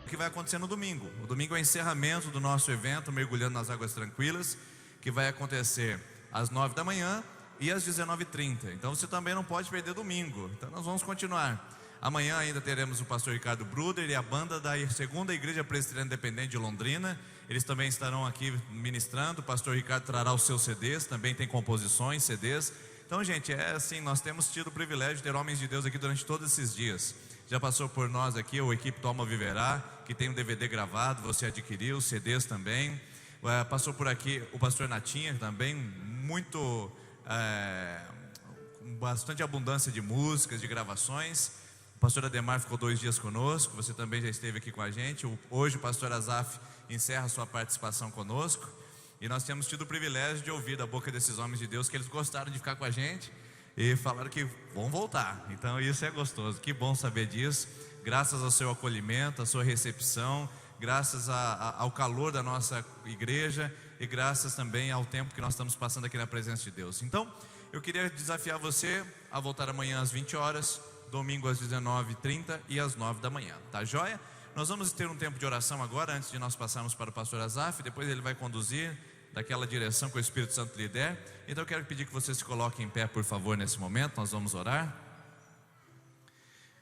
que vai acontecer no domingo. O domingo é o encerramento do nosso evento Mergulhando nas Águas Tranquilas, que vai acontecer às 9 da manhã e às 19h30. Então você também não pode perder domingo. Então nós vamos continuar. Amanhã ainda teremos o pastor Ricardo Bruder e a banda da segunda Igreja Presbiteriana Independente de Londrina. Eles também estarão aqui ministrando. O pastor Ricardo trará os seus CDs, também tem composições, CDs. Então, gente, é assim, nós temos tido o privilégio de ter homens de Deus aqui durante todos esses dias. Já passou por nós aqui a equipe Toma Viverá, que tem um DVD gravado, você adquiriu, CDs também. Passou por aqui o pastor Natinha também, com bastante abundância de músicas, de gravações. O pastor Ademar ficou 2 dias conosco, você também já esteve aqui com a gente. Hoje o pastor Azaf encerra sua participação conosco. E nós temos tido o privilégio de ouvir da boca desses homens de Deus que eles gostaram de ficar com a gente e falaram que vão voltar. Então isso é gostoso, que bom saber disso. Graças ao seu acolhimento, à sua recepção, graças ao calor da nossa igreja e graças também ao tempo que nós estamos passando aqui na presença de Deus. Então eu queria desafiar você a voltar amanhã às 20 horas, domingo às 19h30 e às 9 da manhã, tá joia? Nós vamos ter um tempo de oração agora, antes de nós passarmos para o pastor Azaf. Depois ele vai conduzir daquela direção que o Espírito Santo lhe der. Então eu quero pedir que você se coloque em pé, por favor, nesse momento. Nós vamos orar.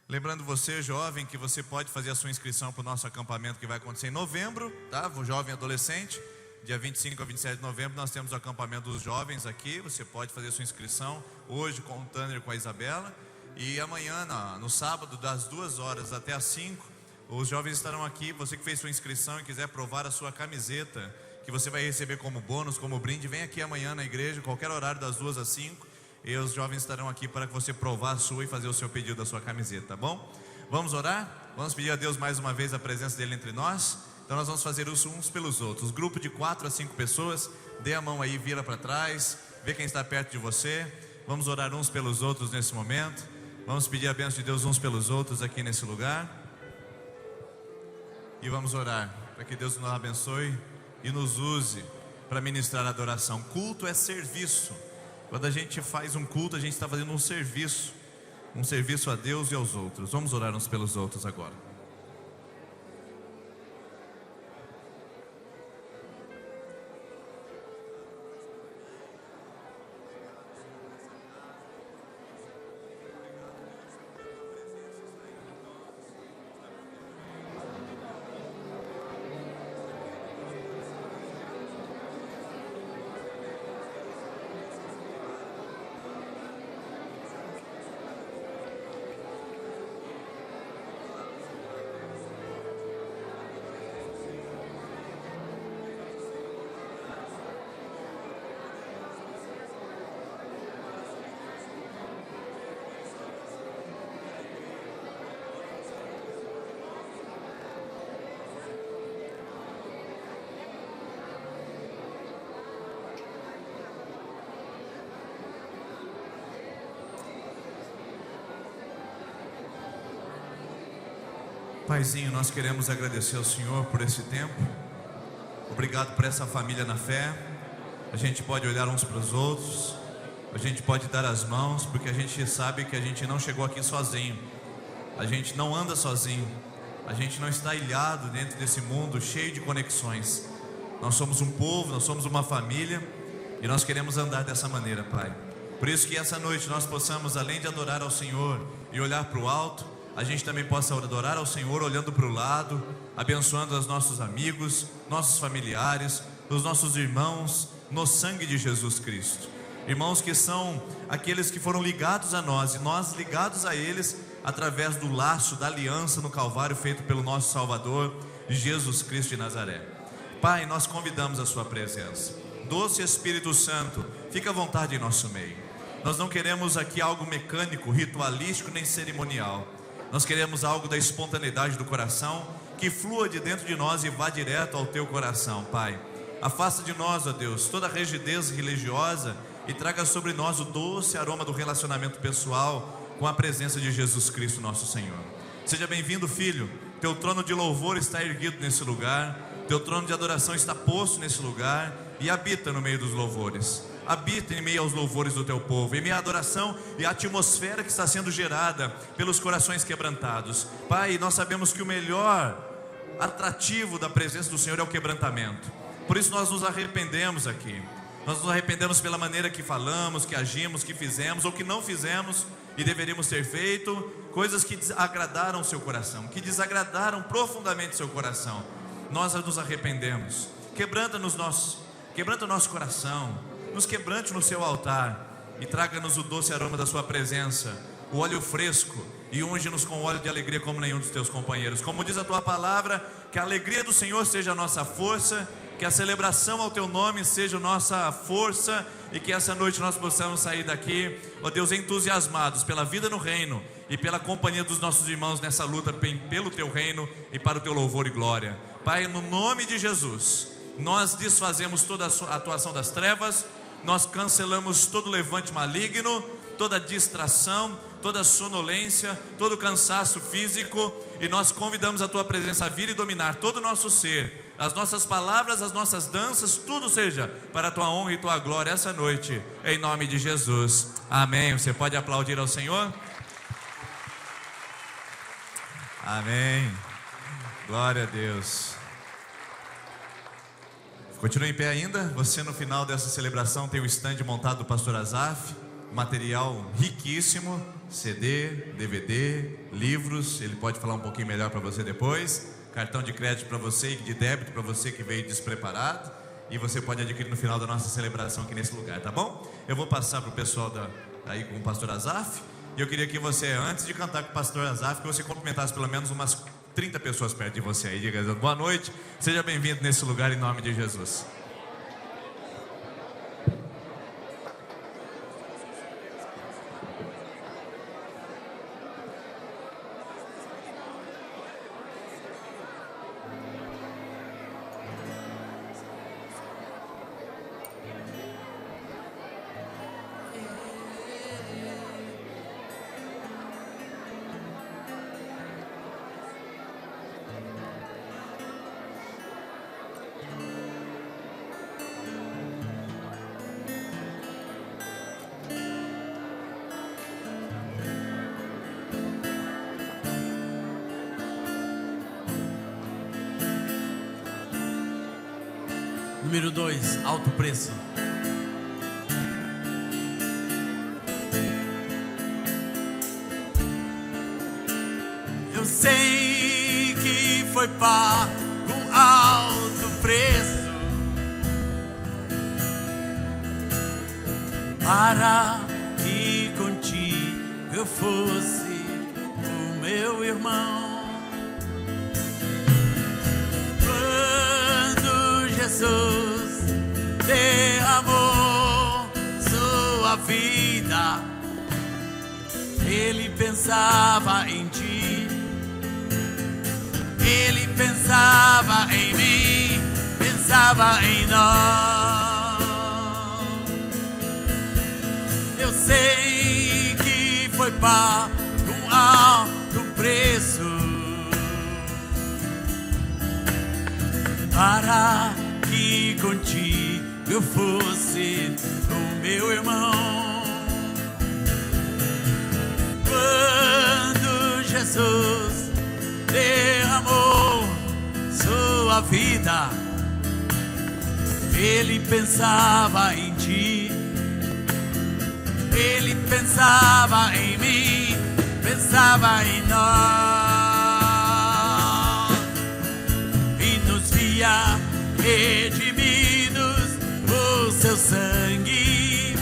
Lembrando você, jovem, que você pode fazer a sua inscrição para o nosso acampamento que vai acontecer em novembro, tá? O jovem adolescente, dia 25 a 27 de novembro, nós temos o acampamento dos jovens aqui. Você pode fazer a sua inscrição hoje com o Tanner e com a Isabela. E amanhã, no sábado, das 2 horas até as 5, os jovens estarão aqui. Você que fez sua inscrição e quiser provar a sua camiseta, que você vai receber como bônus, como brinde, vem aqui amanhã na igreja, qualquer horário das 2 às 5, e os jovens estarão aqui para que você provar a sua e fazer o seu pedido da sua camiseta, tá bom? Vamos orar? Vamos pedir a Deus mais uma vez a presença dele entre nós. Então nós vamos fazer isso uns pelos outros. Grupo de 4 a 5 pessoas, dê a mão aí, vira para trás, vê quem está perto de você. Vamos orar uns pelos outros nesse momento. Vamos pedir a bênção de Deus uns pelos outros aqui nesse lugar. E vamos orar para que Deus nos abençoe e nos use para ministrar a adoração. Culto é serviço. Quando a gente faz um culto, a gente está fazendo um serviço a Deus e aos outros. Vamos orar uns pelos outros agora. Paizinho, nós queremos agradecer ao Senhor por esse tempo. Obrigado por essa família na fé. A gente pode olhar uns para os outros, a gente pode dar as mãos, porque a gente sabe que a gente não chegou aqui sozinho. A gente não anda sozinho. A gente não está ilhado dentro desse mundo cheio de conexões. Nós somos um povo, nós somos uma família, e nós queremos andar dessa maneira, Pai. Por isso que essa noite nós possamos, além de adorar ao Senhor e olhar para o alto, a gente também possa adorar ao Senhor olhando para o lado, abençoando os nossos amigos, nossos familiares, os nossos irmãos, no sangue de Jesus Cristo. Irmãos que são aqueles que foram ligados a nós, e nós ligados a eles, através do laço da aliança no Calvário, feito pelo nosso Salvador, Jesus Cristo de Nazaré. Pai, nós convidamos a sua presença. Doce Espírito Santo, fica à vontade em nosso meio. Nós não queremos aqui algo mecânico, ritualístico, nem cerimonial. Nós queremos algo da espontaneidade do coração, que flua de dentro de nós e vá direto ao teu coração, Pai. Afasta de nós, ó Deus, toda a rigidez religiosa e traga sobre nós o doce aroma do relacionamento pessoal com a presença de Jesus Cristo, nosso Senhor. Seja bem-vindo, filho. Teu trono de louvor está erguido nesse lugar, teu trono de adoração está posto nesse lugar e habita no meio dos louvores. Habita em meio aos louvores do teu povo, em meio à adoração e à atmosfera que está sendo gerada pelos corações quebrantados. Pai, nós sabemos que o melhor atrativo da presença do Senhor é o quebrantamento. Por isso nós nos arrependemos aqui. Nós nos arrependemos pela maneira que falamos, que agimos, que fizemos ou que não fizemos e deveríamos ter feito, coisas que desagradaram o seu coração, que desagradaram profundamente o seu coração. Nós nos arrependemos. Quebranta o nosso coração, nos quebrante no seu altar e traga-nos o doce aroma da sua presença, o óleo fresco, e unge-nos com óleo de alegria como nenhum dos teus companheiros. Como diz a tua palavra, que a alegria do Senhor seja a nossa força, que a celebração ao teu nome seja a nossa força, e que essa noite nós possamos sair daqui, ó Deus, entusiasmados pela vida no reino e pela companhia dos nossos irmãos nessa luta pelo teu reino e para o teu louvor e glória. Pai, no nome de Jesus, nós desfazemos toda a atuação das trevas, nós cancelamos todo levante maligno, toda distração, toda sonolência, todo cansaço físico, e nós convidamos a tua presença a vir e dominar todo o nosso ser, as nossas palavras, as nossas danças, tudo seja para a tua honra e tua glória essa noite, em nome de Jesus, amém. Você pode aplaudir ao Senhor? Amém, glória a Deus. Continue em pé ainda. Você, no final dessa celebração, tem o stand montado do pastor Azaf, material riquíssimo, CD, DVD, livros. Ele pode falar um pouquinho melhor para você depois. Cartão de crédito para você e de débito para você que veio despreparado, e você pode adquirir no final da nossa celebração aqui nesse lugar, tá bom? Eu vou passar para o pessoal aí com o pastor Azaf, e eu queria que você, antes de cantar com o pastor Azaf, que você cumprimentasse pelo menos umas 30 pessoas perto de você aí. Diga boa noite, seja bem-vindo nesse lugar em nome de Jesus. Número 2, alto preço. Eu sei que foi pago um alto preço para que contigo eu fosse o meu irmão. Quando Jesus derramou sua vida, Ele pensava em ti, Ele pensava em mim, pensava em nós. Eu sei que foi pago um alto preço para que contigo eu fosse o meu irmão. Quando Jesus derramou sua vida, Ele pensava em ti, Ele pensava em mim, pensava em nós, e nos via redimidos por seu sangue,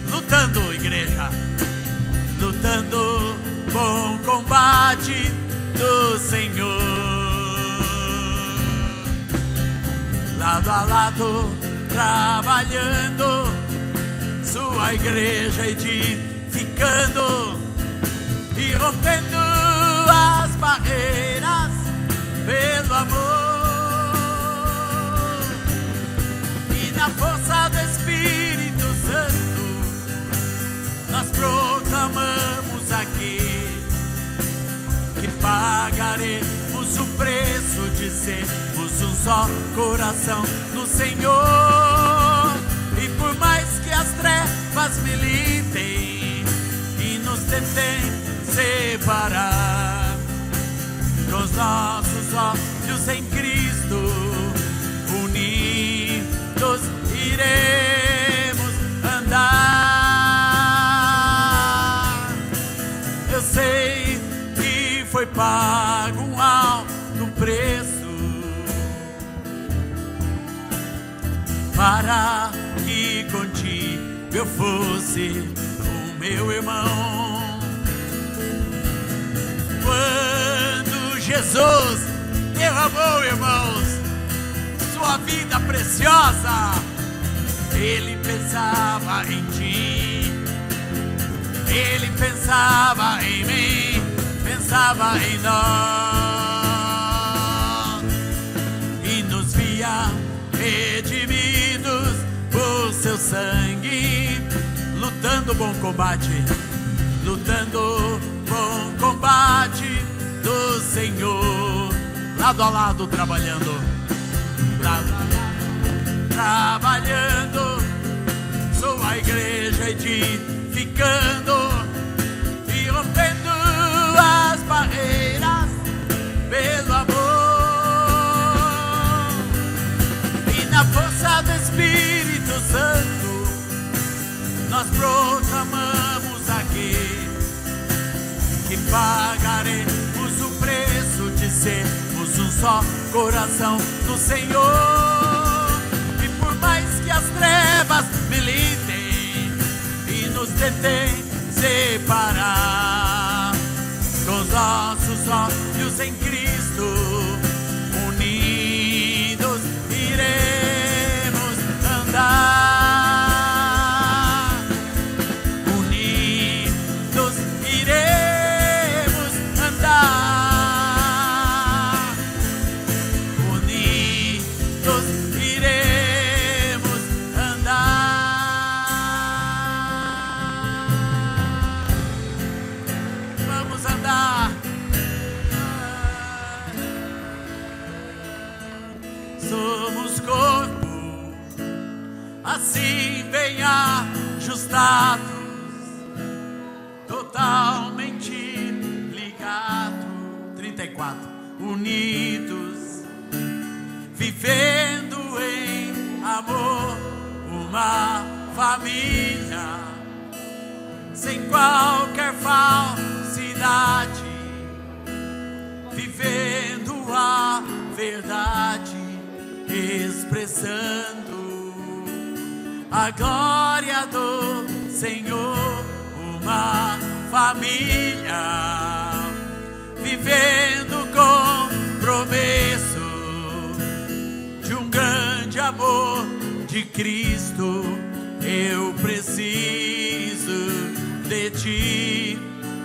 lutando, igreja, lutando bom combate do Senhor, lado a lado, trabalhando, sua igreja edificando e rompendo as barreiras pelo amor. Na força do Espírito Santo, nós proclamamos aqui que pagaremos o preço de sermos um só coração no Senhor. E por mais que as trevas militem e nos tentem separar, com os nossos nossos olhos em Cristo, unidos iremos andar. Eu sei que foi pago um alto preço para que contigo eu fosse o meu irmão. Quando Jesus derramou, irmãos, sua vida preciosa, Ele pensava em ti, Ele pensava em mim, pensava em nós, e nos via redimidos por seu sangue, lutando bom combate, lutando bom combate do Senhor, lado a lado trabalhando, trabalhando, sua igreja edificando e rompendo as barreiras pelo amor, e na força do Espírito Santo nós proclamamos aqui que pagaremos o preço de sermos um só coração do Senhor. E por mais que as trevas militem e nos tentem separar, com os nossos olhos em Cristo, unidos iremos andar. Assim bem ajustados, totalmente ligados, 34, unidos, vivendo em amor, uma família, sem qualquer falsidade, vivendo a verdade, expressando a glória do Senhor, uma família, vivendo compromisso de um grande amor de Cristo. Eu preciso de ti,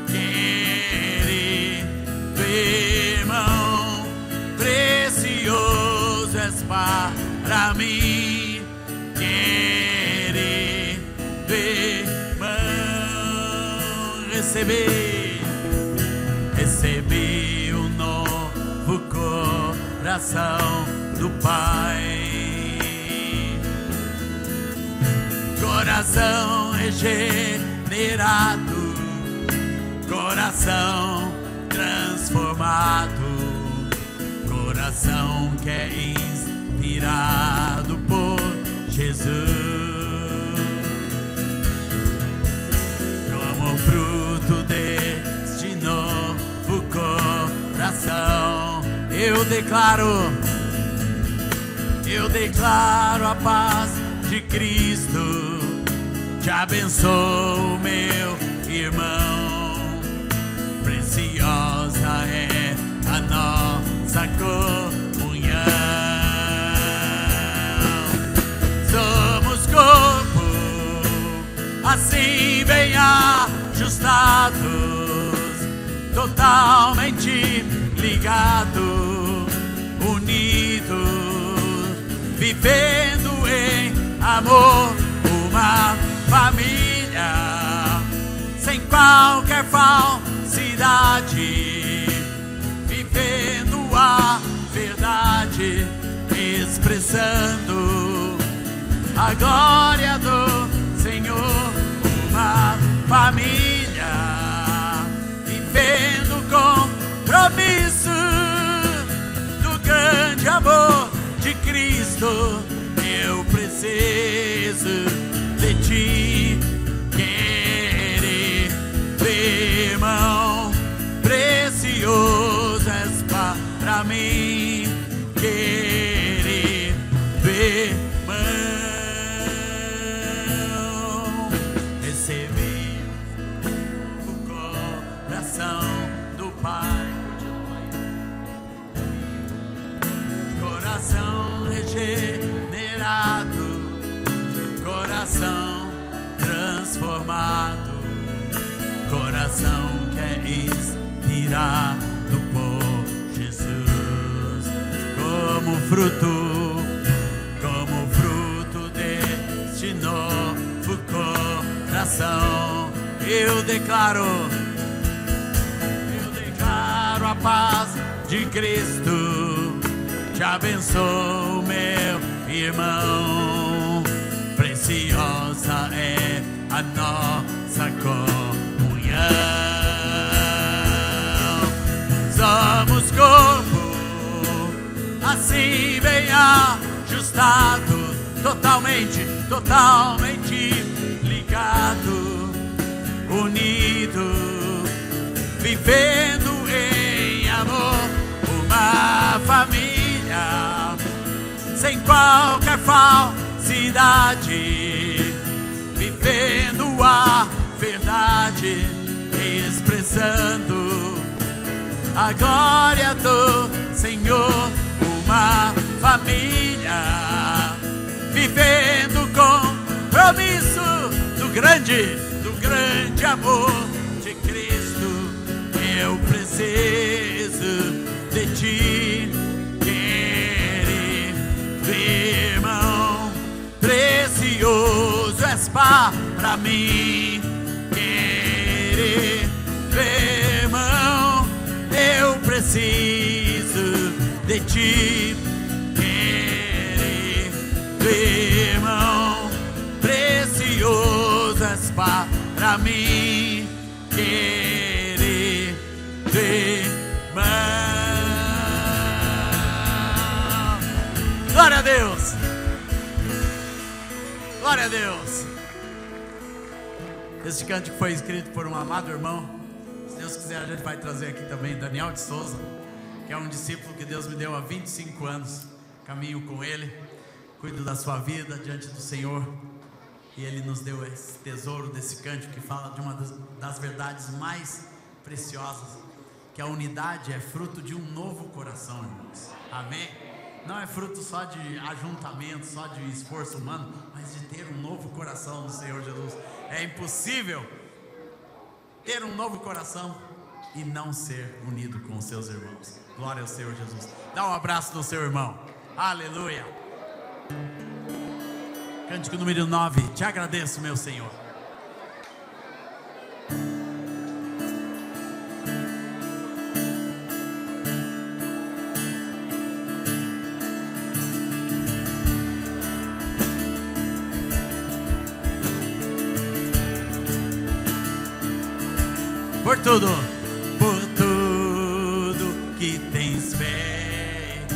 querido irmão, precioso és para mim. Querido irmão, recebi um novo coração do Pai, coração regenerado, coração transformado, coração que é inspirado por Jesus. Como fruto deste novo coração, eu declaro a paz de Cristo. Te abençoo, meu irmão, preciosa é a nossa comunhão. Somos corpo, assim bem ajustados, totalmente ligados, unidos, vivendo em amor, uma família, sem qualquer falsidade, vivendo a verdade, expressando a glória do Senhor, uma família, vivendo compromisso dor, eu preciso de ti. Querer ver, irmão, precioso és para mim. Querer ver, irmão, receber o coração do Pai. Coração regenerado, coração transformado, coração que é inspirado por Jesus, como fruto deste novo coração. Eu declaro a paz de Cristo. Te abençoo, meu irmão. Preciosa é a nossa comunhão. Somos corpo, assim bem ajustado, totalmente ligado, unido, vivendo em amor, uma família sem qualquer falsidade, vivendo a verdade, expressando a glória do Senhor. Uma família vivendo compromisso do grande amor de Cristo. Eu preciso de ti. Querer ver, irmão, precioso és para mim. Querer ver, irmão, eu preciso de ti. Querer ver, irmão, precioso és para mim. Querer ver, irmão. Glória a Deus. Glória a Deus. Este cântico foi escrito por um amado irmão. Se Deus quiser, a gente vai trazer aqui também Daniel de Souza, que é um discípulo que Deus me deu há 25 anos. Caminho com ele, cuido da sua vida diante do Senhor. E ele nos deu esse tesouro desse cântico que fala de uma das verdades mais preciosas, que a unidade é fruto de um novo coração, irmãos. Amém? Não é fruto só de ajuntamento, só de esforço humano, mas de ter um novo coração do Senhor Jesus. É impossível ter um novo coração e não ser unido com os seus irmãos. Glória ao Senhor Jesus. Dá um abraço no seu irmão. Aleluia. Cântico número 9. Te agradeço, meu Senhor. Por tudo que tens feito.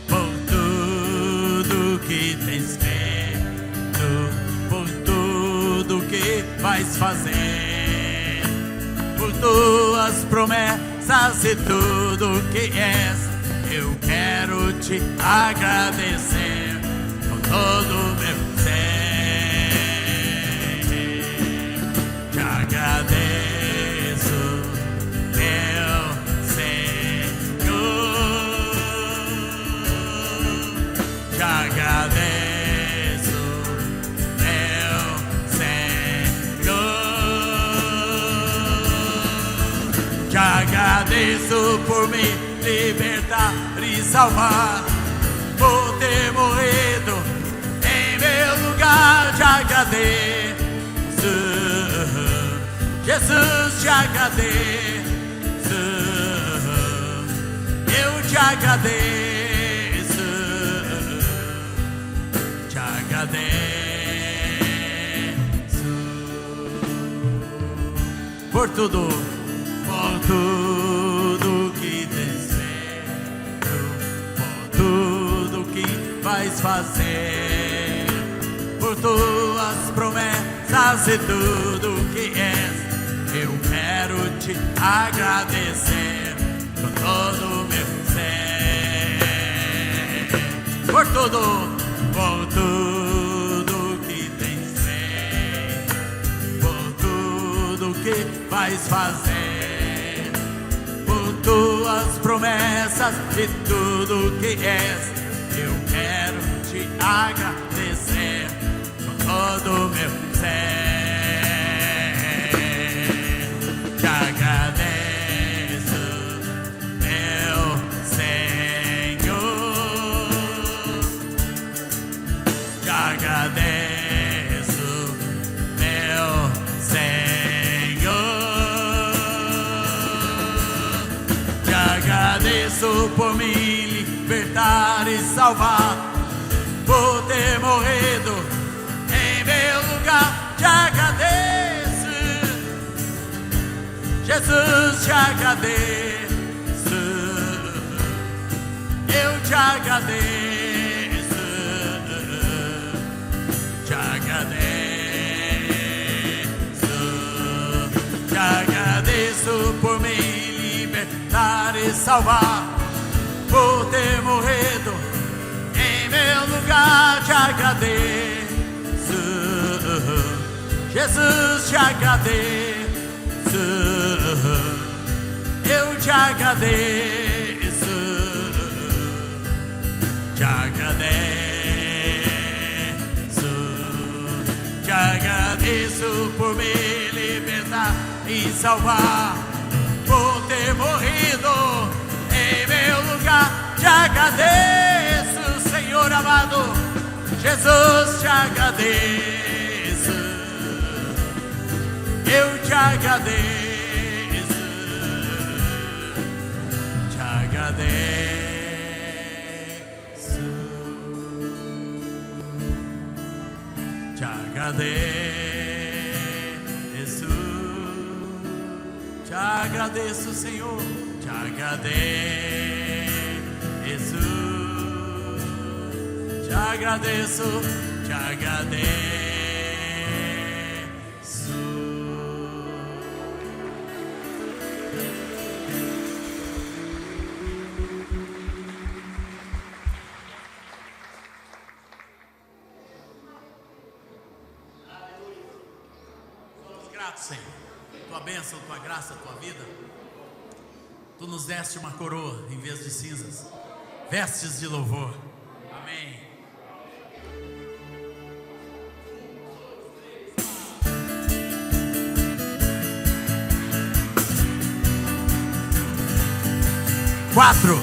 Por tudo que tens feito, por tudo que vais fazer, por tuas promessas e tudo que és, eu quero te agradecer com todo o meu ser. Te agradeço, meu Senhor. Te agradeço, meu Senhor. Te agradeço por me libertar e salvar, por ter morrido em meu lugar. Te agradeço, Jesus, te agradeço. Eu agradeço, te agradeço por tudo que tens feito, por tudo que vais fazer, por tuas promessas e tudo que és. Eu quero te agradecer com todo o meu ser, por tudo que tens feito, por tudo que vais fazer, por tuas promessas e tudo que és. Eu quero te agradecer com todo o meu ser. Te agradeço, meu Senhor. Te agradeço, meu Senhor. Te agradeço por me libertar e salvar, por ter morrido em meu lugar. Te agradeço, Jesus, te agradeço, eu te agradeço, te agradeço por me libertar e salvar, por ter morrido em meu lugar. Te agradeço, Jesus, te agradeço, eu te agradeço, te agradeço por me libertar e salvar, por ter morrido em meu lugar. Te agradeço, Senhor amado, Jesus, te agradeço, eu te agradeço, te agradeço, te agradeço, te agradeço, Senhor, te agradeço, te agradeço, te agradeço. Senhor, tua bênção, tua graça, tua vida. Tu nos deste uma coroa em vez de cinzas, vestes de louvor. Amém. Quatro.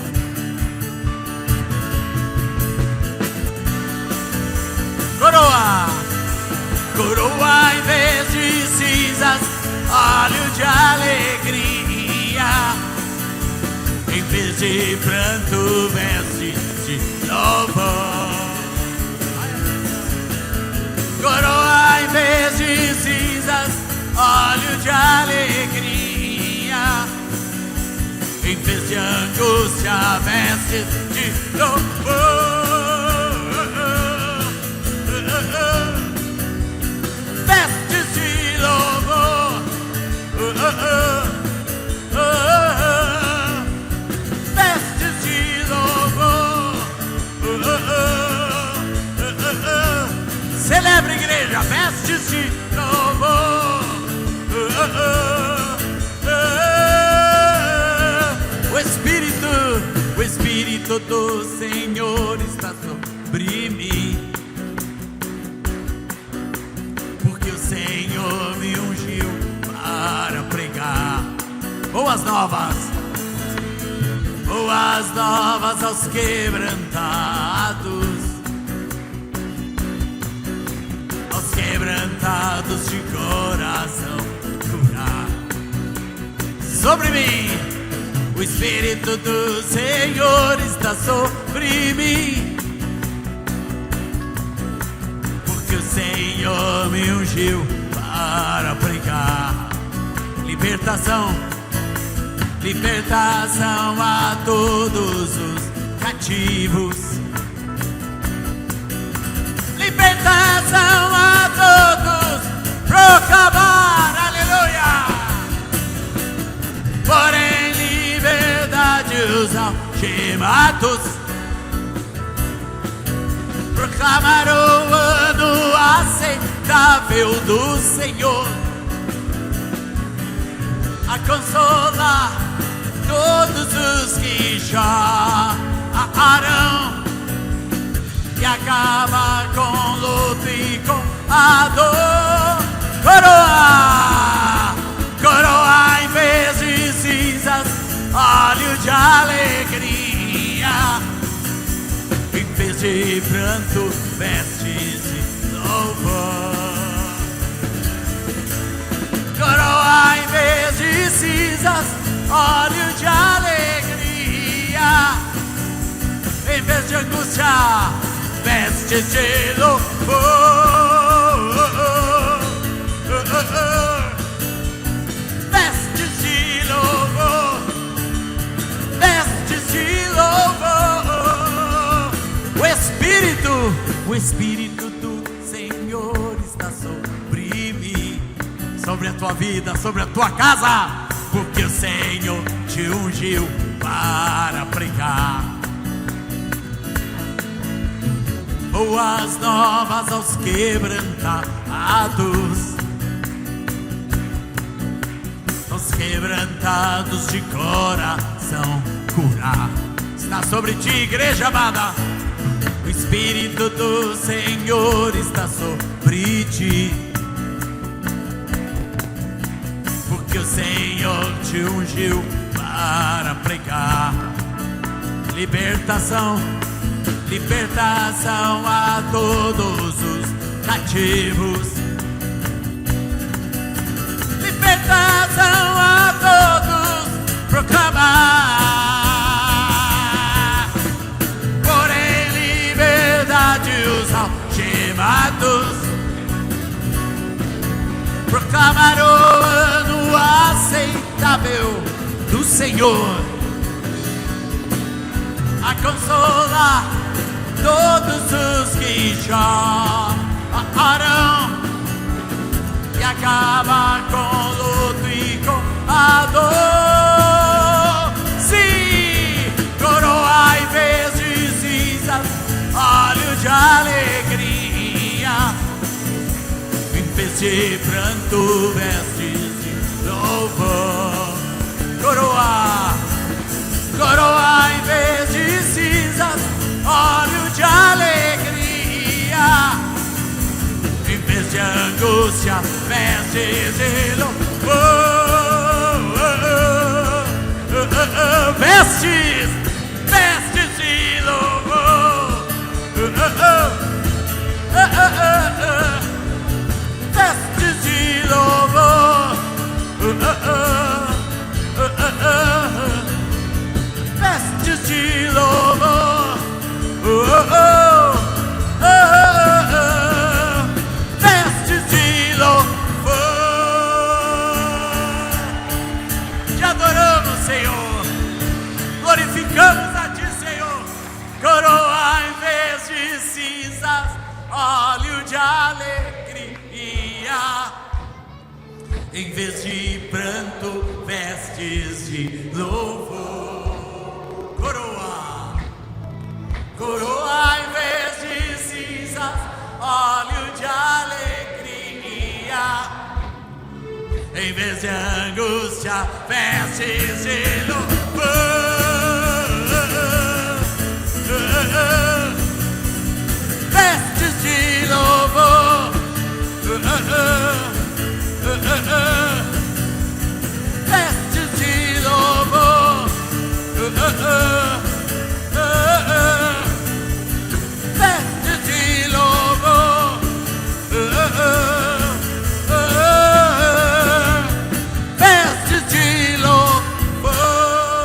Coroa, coroa em vez de cinzas, óleo de alegria, em vez de pranto, vestes de louvor. Coroa em vez de cinzas, óleo de alegria, em vez de angústia, vestes de louvor. Vestes de louvor, vestes de louvor. Celebra, igreja, vestes de louvor. O Espírito do Senhor está sobre mim, porque o Senhor me ungiu para pregar boas novas aos quebrantados de coração, curar sobre mim O Espírito do Senhor está sobre mim, porque o Senhor me ungiu para pregar libertação, libertação a todos os cativos, libertação a todos, proclamar, aleluia. Porém, liberdade os algemados, proclamar o ano aceitável do Senhor, a consolar todos os que choram e acaba com luto e com a dor. Coroa, coroa em vez de cinzas, óleo de alegria, em vez de pranto, vestes de louvor. Coroa em vez de cinzas, óleo de alegria, em vez de angústia, vestes de louvor. Vestes de louvor, vestes de louvor. O Espírito do Senhor está sobre mim, sobre a tua vida, sobre a tua casa, porque o Senhor te ungiu para pregar boas novas aos quebrantados, aos quebrantados de coração, curar está sobre ti, igreja amada. O Espírito do Senhor está sobre ti, porque o Senhor te ungiu para pregar libertação, libertação a todos os cativos, libertação a todos, proclamar, porém liberdade os algemados, proclamar o ano aceitável do Senhor, a consolar todos os que choram e acaba com luto e com a dor. Sim, coroa em vez de cinzas, óleo de alegria, em vez de pranto, vestes de louvor. Coroa, coroa em vez de cinzas, óleo de alegria, em vez de angústia, vestes de louvor. Vestes, vestes de louvor. Vestes de louvor. Vestes de louvor. Vestes de louvor. Te adoramos, Senhor, glorificamos a ti, Senhor. Coroa em vez de cinzas, óleo de alegria, em vez de pranto, vestes de louvor. Coroa, coroa em vez de cinzas, óleo de alegria, em vez de angústia, vestes de louvor. Vestes de louvor. Vestes de louvor. Vestes de louvor. Vestes de louvor.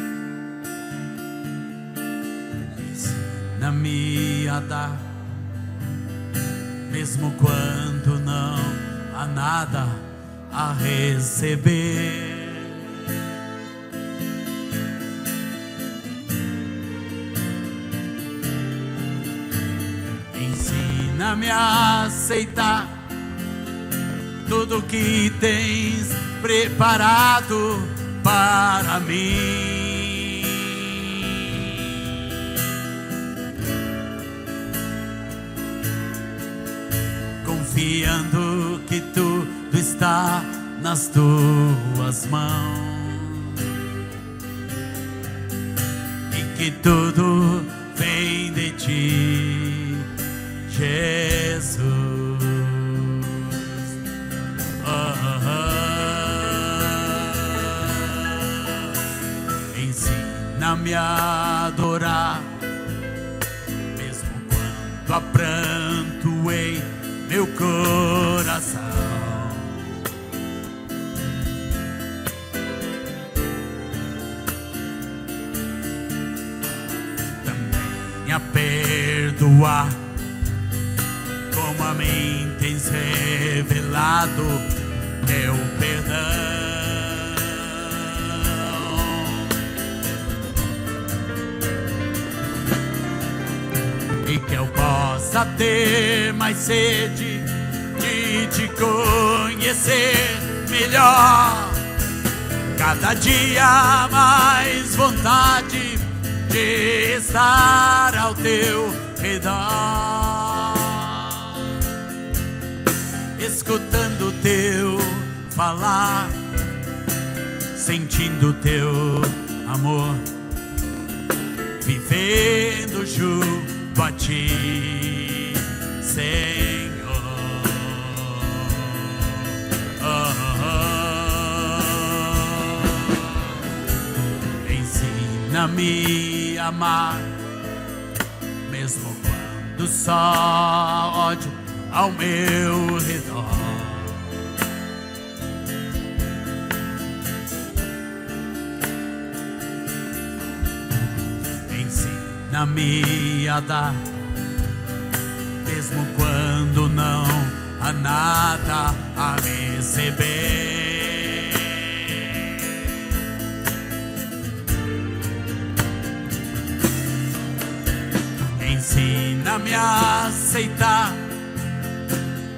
a dar, mesmo quando não há nada a receber. Ensina-me a aceitar tudo que tens preparado para mim, confiando que tudo está nas tuas mãos e que tudo vem de ti, Jesus. Ensina-me a adorar, mesmo quando há pranto em meu coração. Também a perdoar, como a mim tens revelado teu perdão. E que eu possa ter mais sede de te conhecer melhor, cada dia mais vontade de estar ao teu redor, escutando o teu falar, sentindo o teu amor, vivendo junto a ti, Senhor. Ensina-me a amar, mesmo quando só ódio ao meu redor. Ensina-me a dar, mesmo quando não há nada a receber. Ensina-me a aceitar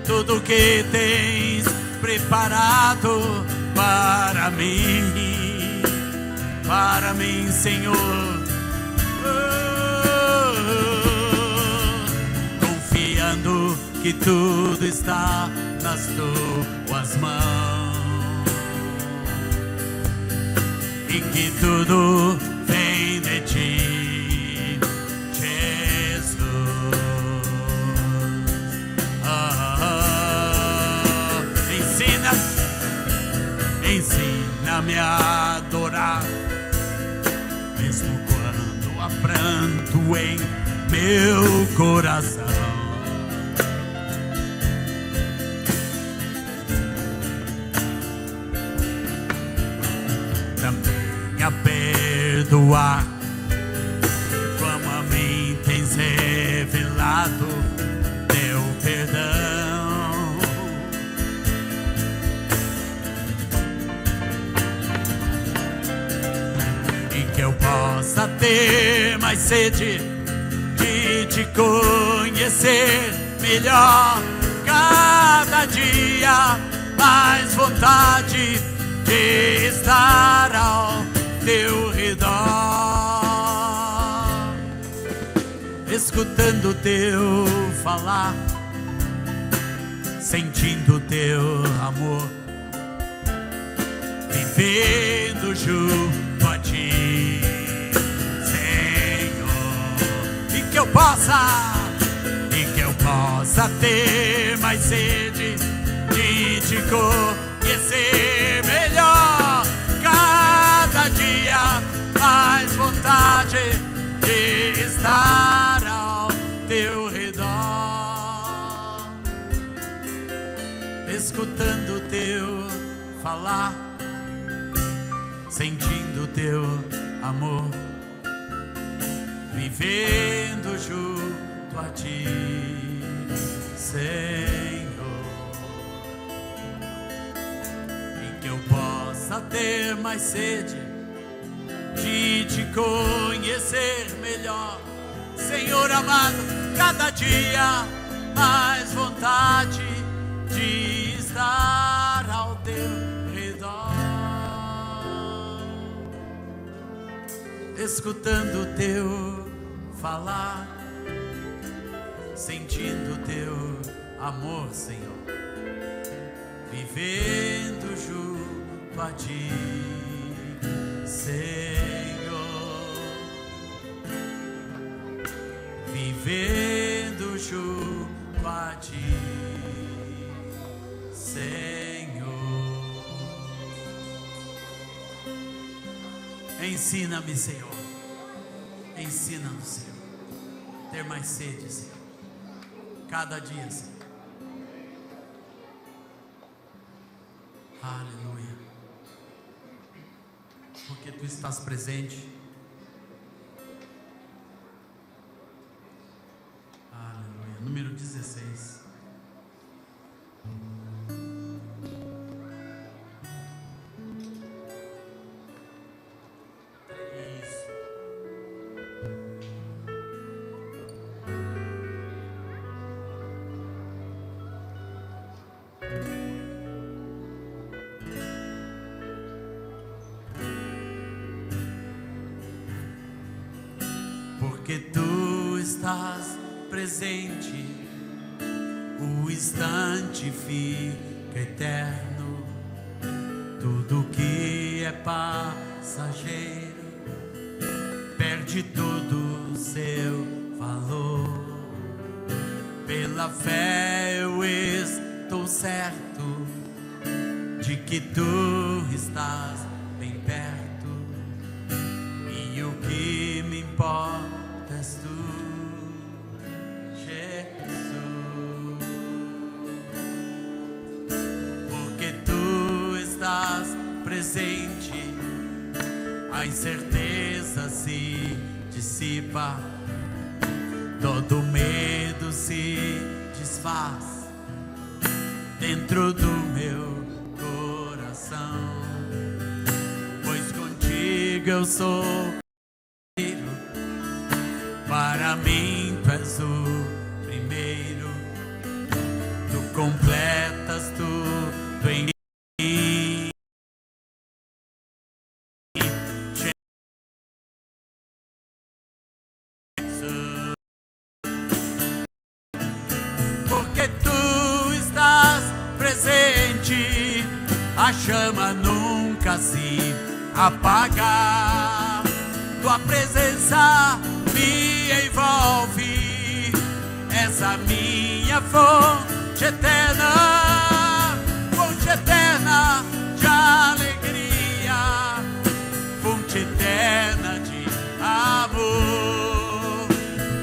tudo que tens preparado para mim, Senhor. Confiando que tudo está nas tuas mãos e que tudo vem de ti, Jesus. Ensina-me a adorar, mesmo quando há pranto em meu coração. Também a perdoar, como a mim tens revelado teu perdão. E que eu possa ter mais sede de te conhecer melhor, cada dia mais vontade de estar ao teu redor, escutando o teu falar, sentindo o teu amor, vivendo junto a ti, Senhor. E que eu possa ter mais sede de te conhecer melhor, cada dia mais vontade de estar ao teu redor, escutando o teu falar, sentindo o teu amor, vivendo junto junto a ti, Senhor, e que eu possa ter mais sede de te conhecer melhor, Senhor amado, cada dia mais vontade de estar ao teu redor, escutando o teu falar, sentindo o teu amor, Senhor, vivendo junto a ti, Senhor, vivendo junto a ti, Senhor. Ensina-me, Senhor, ensina-nos, Senhor, ter mais sede, Senhor, cada dia, Senhor. Aleluia, porque tu estás presente. Aleluia. Número 16. Isso. Porque tu estás presente, o instante fica eterno, tudo que é passageiro perde todo o seu valor. Pela fé eu estou certo de que tu estás bem perto, e o que me importa és tu, Jesus, porque tu estás presente, a incerteza se dissipa, todo medo se desfaz dentro do meu coração, pois contigo eu sou primeiro, para mim tu és o primeiro, tu completas tudo em mim. Porque tu estás presente, a chama nunca se apaga, tua presença me envolve, és a minha fonte eterna de alegria, fonte eterna de amor,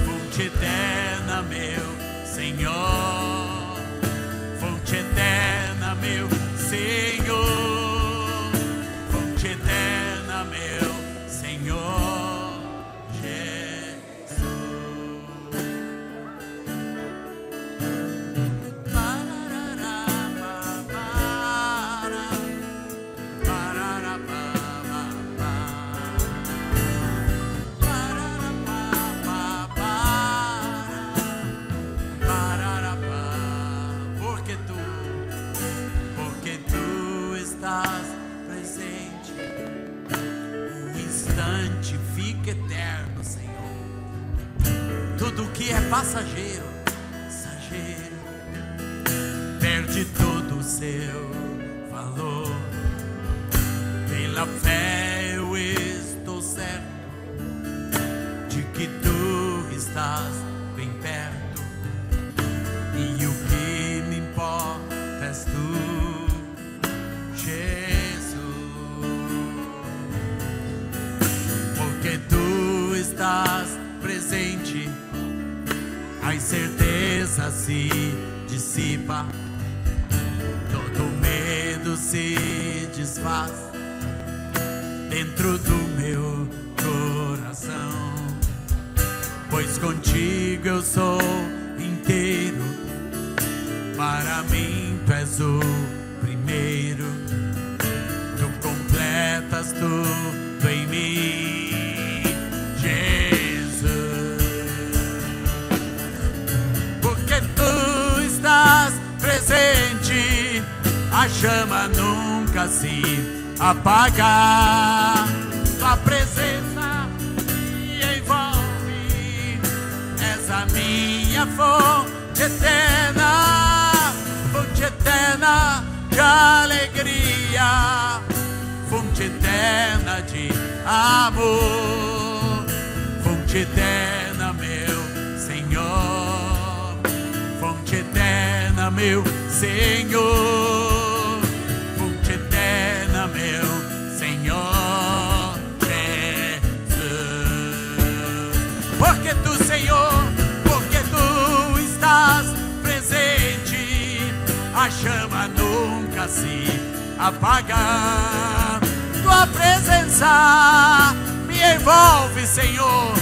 fonte eterna, meu Senhor, fonte eterna, meu Senhor, fonte eterna, meu Senhor Jesus. Porque tu estás presente, o instante fica eterno, Senhor. Tudo que é passageiro perde todo o seu valor. Pela fé eu estou certo de que tu estás bem perto, e o que me importa és tu, Jesus, porque tu estás presente, a incerteza se dissipa, todo medo se desfaz dentro do meu coração, pois pois contigo eu sou inteiro. Para mim tu és o primeiro, tu completas tudo em mim, Jesus. Porque tu estás presente, a chama nunca se apaga. Tua presença me envolve, és a minha fonte eterna, fonte eterna de alegria, fonte eterna de amor, fonte eterna, meu Senhor, fonte eterna, meu Senhor, fonte eterna, meu Senhor Jesus. Porque tu, Senhor, porque tu estás presente, a chama nunca se apaga. Tua presença me envolve, Senhor,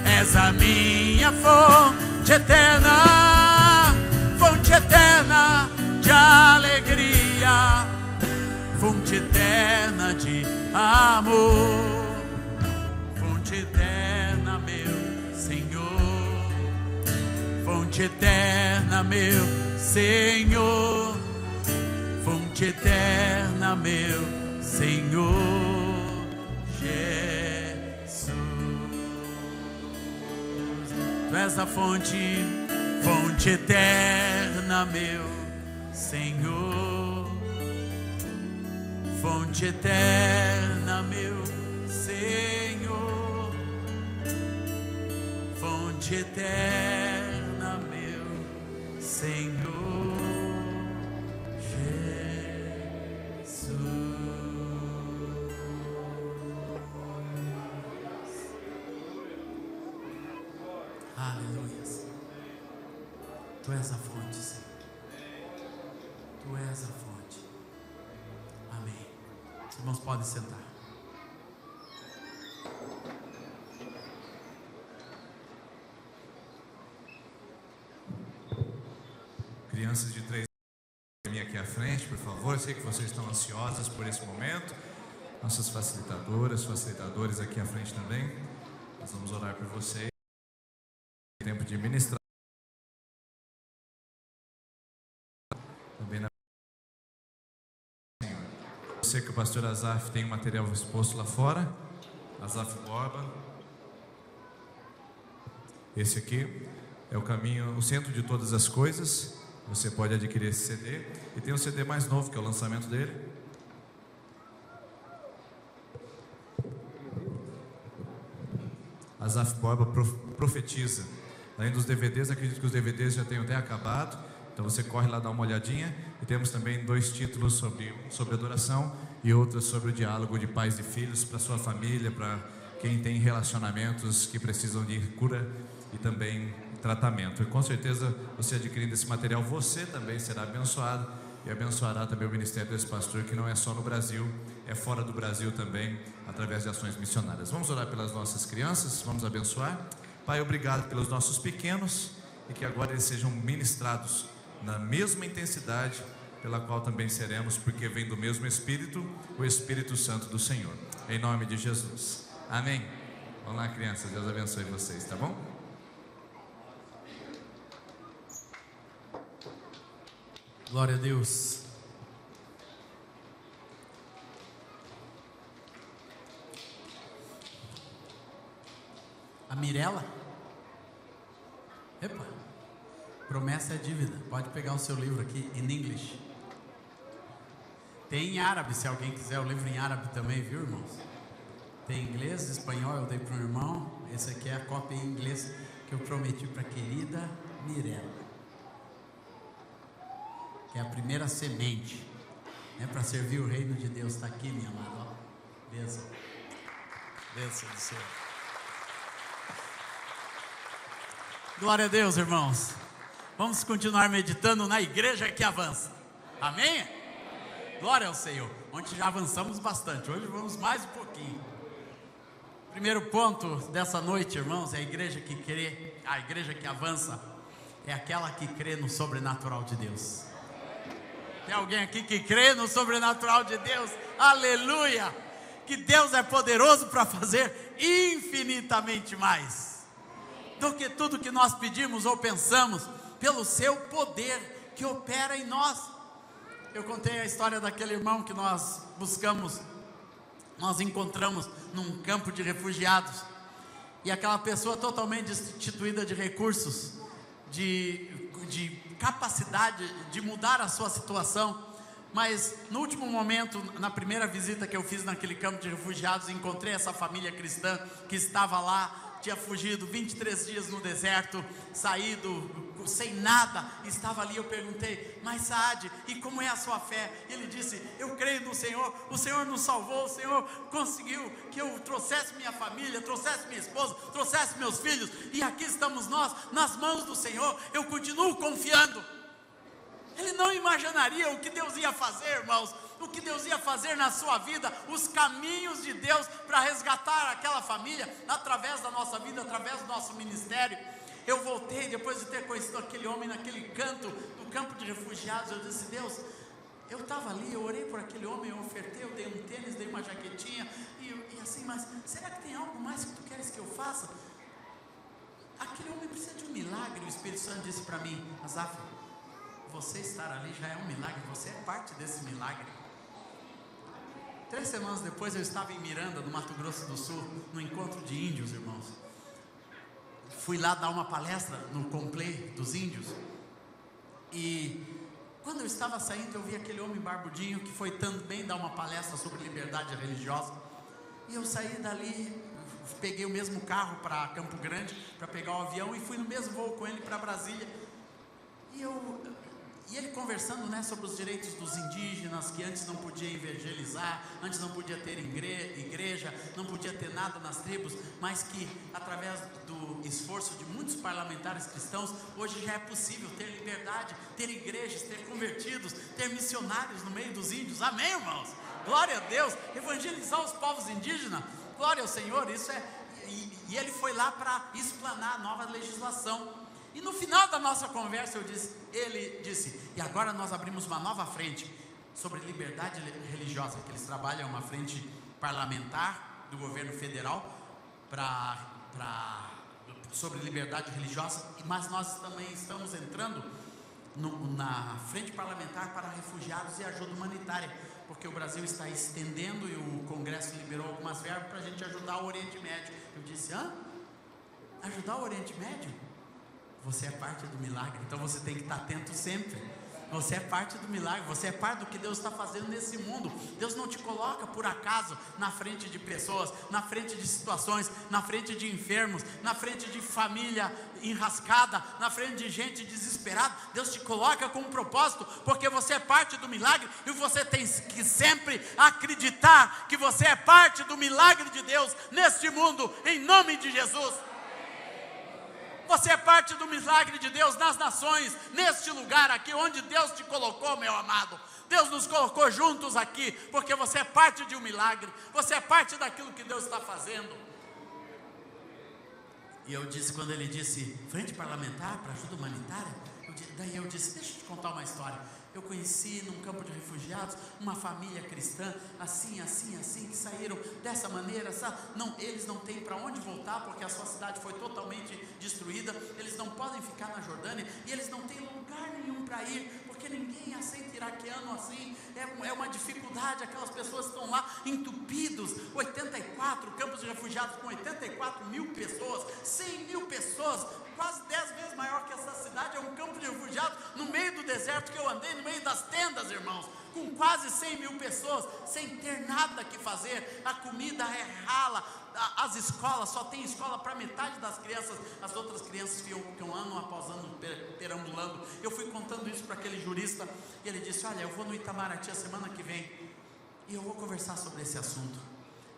és a minha fonte eterna, fonte eterna de alegria, fonte eterna de amor, fonte eterna, meu Senhor, fonte eterna, meu Senhor, fonte eterna, meu Senhor Jesus. Tu és a fonte, fonte eterna, meu Senhor, fonte eterna, meu Senhor, fonte eterna, meu Senhor Jesus. Aleluia. Tu és a fonte, Senhor. Tu és a fonte. Amém. Os irmãos podem sentar. Crianças de 3 anos aqui à frente, por favor. Eu sei que vocês estão ansiosas por esse momento. Nossas facilitadoras, facilitadores aqui à frente também. Nós vamos orar por vocês. Tempo de ministrar. Também na... Eu sei que o pastor Azaf tem um material exposto lá fora. Azaf Borba. Esse aqui é o caminho, o centro de todas as coisas. Você pode adquirir esse CD. E tem um CD mais novo, que é o lançamento dele. Azaf Borba profetiza. Além dos DVDs, acredito que os DVDs já tenham até acabado. Então você corre lá, dá uma olhadinha. E temos também 2 títulos sobre adoração e outros sobre o diálogo de pais e filhos para sua família, para quem tem relacionamentos que precisam de cura e também tratamento. E com certeza, você adquirindo esse material, você também será abençoado e abençoará também o ministério desse pastor, que não é só no Brasil, é fora do Brasil também, através de ações missionárias. Vamos orar pelas nossas crianças, vamos abençoar. Pai, obrigado pelos nossos pequenos e que agora eles sejam ministrados na mesma intensidade pela qual também seremos, porque vem do mesmo Espírito, o Espírito Santo do Senhor. Em nome de Jesus. Amém. Vamos lá, crianças. Deus abençoe vocês, tá bom? Glória a Deus. A Mirella? Epa, promessa é dívida. Pode pegar o seu livro aqui em inglês. Tem em árabe, se alguém quiser o livro em árabe também, viu, irmãos? Tem em inglês, espanhol, eu dei para o irmão. Esse aqui é a cópia em inglês que eu prometi para a querida Mirella, que é a primeira semente, né, para servir o reino de Deus. Está aqui, minha amada, ó. Bênção. Bênção do Senhor. Glória a Deus, irmãos. Vamos continuar meditando na igreja que avança. Amém? Glória ao Senhor. Ontem já avançamos bastante, hoje vamos mais um pouquinho. Primeiro ponto dessa noite, irmãos, é a igreja que crê, a igreja que avança, é aquela que crê no sobrenatural de Deus. Tem alguém aqui que crê no sobrenatural de Deus? Aleluia! Que Deus é poderoso para fazer infinitamente mais do que tudo que nós pedimos ou pensamos, pelo seu poder que opera em nós. Eu contei a história daquele irmão que nós encontramos num campo de refugiados, e aquela pessoa totalmente destituída de recursos, de capacidade de mudar a sua situação. Mas no último momento, na primeira visita que eu fiz naquele campo de refugiados, encontrei essa família cristã que estava lá, tinha fugido 23 dias no deserto, saído sem nada, estava ali. Eu perguntei: mas Saad, e como é a sua fé? Ele disse: eu creio no Senhor, o Senhor nos salvou, o Senhor conseguiu que eu trouxesse minha família, trouxesse minha esposa, trouxesse meus filhos, e aqui estamos nós, nas mãos do Senhor, eu continuo confiando. Ele não imaginaria o que Deus ia fazer, irmãos, o que Deus ia fazer na sua vida, os caminhos de Deus para resgatar aquela família, através da nossa vida, através do nosso ministério. Eu voltei, depois de ter conhecido aquele homem naquele canto, no campo de refugiados, eu disse: Deus, eu estava ali, eu orei por aquele homem, eu ofertei, eu dei um tênis, dei uma jaquetinha, e assim, mas será que tem algo mais que tu queres que eu faça? Aquele homem precisa de um milagre. O Espírito Santo disse para mim: Asaf, você estar ali já é um milagre, você é parte desse milagre. 3 semanas depois eu estava em Miranda, no Mato Grosso do Sul, no encontro de índios, irmãos. Fui lá dar uma palestra no Complê dos índios, e quando eu estava saindo, eu vi aquele homem barbudinho que foi também dar uma palestra sobre liberdade religiosa, e eu saí dali, peguei o mesmo carro para Campo Grande, para pegar o avião, e fui no mesmo voo com ele para Brasília. E ele conversando, né, sobre os direitos dos indígenas, que antes não podia evangelizar, antes não podia ter igreja, não podia ter nada nas tribos, mas que através do esforço de muitos parlamentares cristãos, hoje já é possível ter liberdade, ter igrejas, ter convertidos, ter missionários no meio dos índios. Amém, irmãos? Glória a Deus! Evangelizar os povos indígenas, glória ao Senhor. Isso é, e ele foi lá para explanar a nova legislação. E no final da nossa conversa ele disse: e agora nós abrimos uma nova frente sobre liberdade religiosa, que eles trabalham uma frente parlamentar do governo federal sobre liberdade religiosa, mas nós também estamos entrando na frente parlamentar para refugiados e ajuda humanitária, porque o Brasil está estendendo e o Congresso liberou algumas verbas para a gente ajudar o Oriente Médio. Eu disse: ajudar o Oriente Médio? Você é parte do milagre, então você tem que estar atento sempre. Você é parte do milagre, você é parte do que Deus está fazendo nesse mundo. Deus não te coloca por acaso na frente de pessoas, na frente de situações, na frente de enfermos, na frente de família enrascada, na frente de gente desesperada. Deus te coloca com um propósito, porque você é parte do milagre, e você tem que sempre acreditar que você é parte do milagre de Deus neste mundo, em nome de Jesus. Você é parte do milagre de Deus nas nações, neste lugar aqui, onde Deus te colocou, meu amado. Deus nos colocou juntos aqui, porque você é parte de um milagre, você é parte daquilo que Deus está fazendo. E eu disse, quando ele disse frente parlamentar para ajuda humanitária, daí eu disse: deixa eu te contar uma história. Eu conheci num campo de refugiados uma família cristã, assim, que saíram dessa maneira, sabe? Eles não têm para onde voltar, porque a sua cidade foi totalmente destruída. Eles não podem ficar na Jordânia, e eles não têm lugar nenhum para ir, porque ninguém aceita iraquiano assim. É uma dificuldade. Aquelas pessoas estão lá entupidos. 84 campos de refugiados com 84 mil pessoas, 100 mil pessoas, quase 10 vezes maior que essa cidade. É um campo de refugiados no meio do deserto que eu andei, no meio das tendas, irmãos, com quase 100 mil pessoas, sem ter nada que fazer. A comida é rala, as escolas, só tem escola para metade das crianças, as outras crianças ficam ano após ano perambulando. Eu fui contando isso para aquele jurista, e ele disse: olha, eu vou no Itamaraty a semana que vem, e eu vou conversar sobre esse assunto.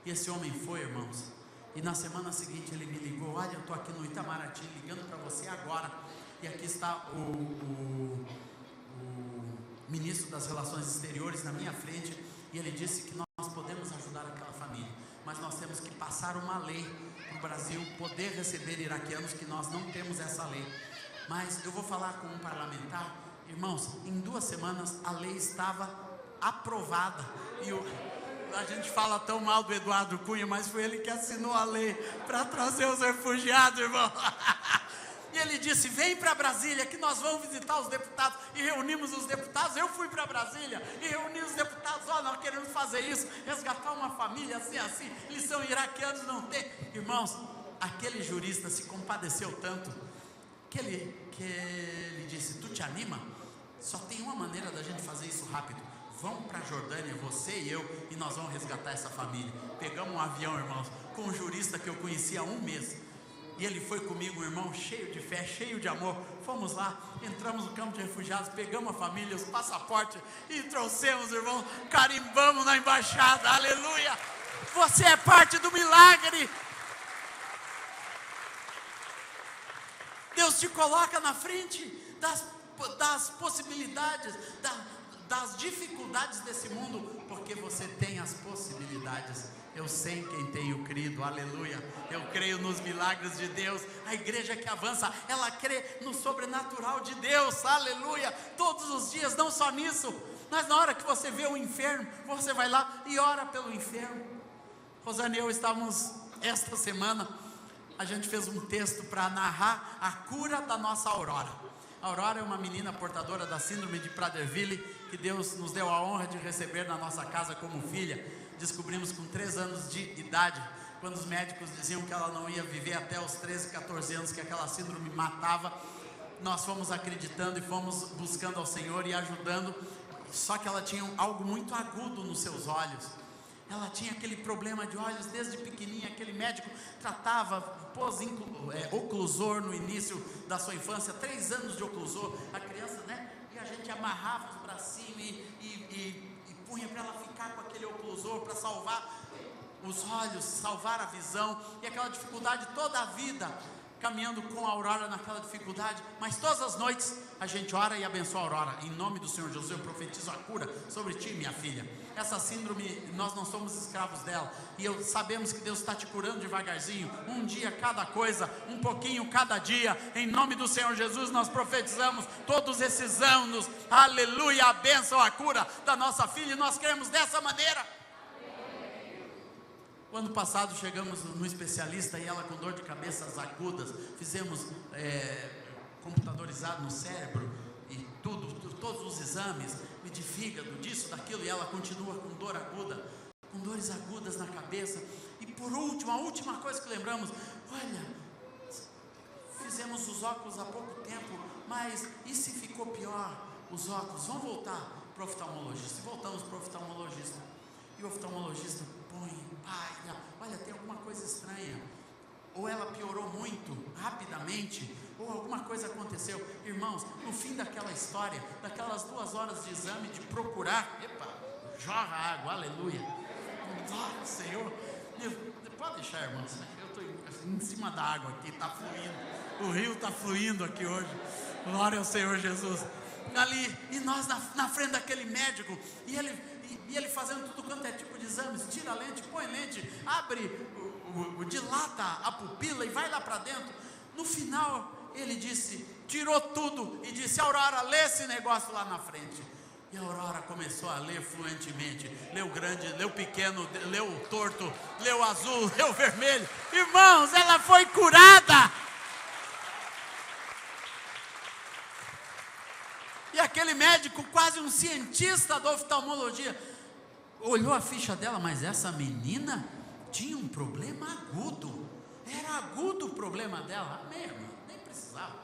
E esse homem foi, irmãos, e na semana seguinte ele me ligou: olha, eu estou aqui no Itamaraty ligando para você agora, e aqui está o ministro das Relações Exteriores na minha frente, e ele disse que nós podemos ajudar aquela família. mas nós temos que passar uma lei para o Brasil poder receber iraquianos, que nós não temos essa lei. Mas eu vou falar com um parlamentar, irmãos, em 2 semanas a lei estava aprovada, e a gente fala tão mal do Eduardo Cunha, mas foi ele que assinou a lei para trazer os refugiados, irmão. E ele disse: vem para Brasília que nós vamos visitar os deputados. E reunimos os deputados. Eu fui para Brasília e reuni os deputados. Nós queremos fazer isso, resgatar uma família assim, eles são iraquianos, não tem. Irmãos, aquele jurista se compadeceu tanto que ele disse: tu te anima? Só tem uma maneira da gente fazer isso rápido. Vamos para a Jordânia, você e eu, e nós vamos resgatar essa família. Pegamos um avião, irmãos, com um jurista que eu conhecia há 1 mês. E ele foi comigo, um irmão cheio de fé, cheio de amor. Fomos lá, entramos no campo de refugiados, pegamos a família, os passaportes e trouxemos, irmão, carimbamos na embaixada. Aleluia! Você é parte do milagre. Deus te coloca na frente das possibilidades, das dificuldades desse mundo, porque você tem as possibilidades. Eu sei em quem tenho crido, aleluia. Eu creio nos milagres de Deus. A igreja que avança, ela crê no sobrenatural de Deus, aleluia. Todos os dias, não só nisso, mas na hora que você vê o enfermo, você vai lá e ora pelo enfermo. Rosane e eu estávamos, esta semana, a gente fez um texto para narrar a cura da nossa Aurora. A Aurora é uma menina portadora da síndrome de Prader-Willi, que Deus nos deu a honra de receber na nossa casa como filha. Descobrimos com 3 anos de idade, quando os médicos diziam que ela não ia viver até os 13, 14 anos, que aquela síndrome matava. Nós fomos acreditando e fomos buscando ao Senhor e ajudando. Só que ela tinha algo muito agudo nos seus olhos. Ela tinha aquele problema de olhos desde pequenininha. Aquele médico tratava, pôs oclusor no início da sua infância, 3 anos de oclusor. A criança, né? E a gente amarrava os bracinhos e punha para ela ficar com aquele oclusor para salvar os olhos, salvar a visão, e aquela dificuldade toda a vida, caminhando com a Aurora naquela dificuldade. Mas todas as noites a gente ora e abençoa a Aurora. Em nome do Senhor Jesus, eu profetizo a cura sobre ti, minha filha. Essa síndrome, nós não somos escravos dela, e sabemos que Deus está te curando devagarzinho, um dia cada coisa, um pouquinho cada dia. Em nome do Senhor Jesus, nós profetizamos todos esses anos, aleluia, a bênção, a cura da nossa filha, e nós queremos dessa maneira. O ano passado chegamos no especialista, e ela com dor de cabeças agudas, fizemos computadorizado no cérebro e todos os exames de fígado, disso, daquilo, e ela continua com dor aguda, com dores agudas na cabeça. E por último, a última coisa que lembramos: olha, fizemos os óculos há pouco tempo, mas e se ficou pior os óculos? Vamos voltar para o oftalmologista. E voltamos para o oftalmologista, e o oftalmologista põe: olha, tem alguma coisa estranha, ou ela piorou muito rapidamente, ou alguma coisa aconteceu. Irmãos, no fim daquela história, daquelas 2 horas de exame, de procurar, jorra água, aleluia, glória ao Senhor. Pode deixar, irmãos, eu estou em cima da água aqui, está fluindo, o rio está fluindo aqui hoje, glória ao Senhor Jesus. Ali, e nós na frente daquele médico, e ele fazendo tudo quanto é tipo de exames, tira a lente, põe lente, abre, dilata a pupila e vai lá para dentro. No final, ele disse, tirou tudo e disse: Aurora, lê esse negócio lá na frente. E a Aurora começou a ler fluentemente, leu grande, leu pequeno, leu torto, leu azul, leu vermelho. Irmãos, ela foi curada. E aquele médico, quase um cientista da oftalmologia, olhou a ficha dela: mas essa menina tinha um problema agudo, era agudo o problema dela. Amém, irmã? Nem precisava.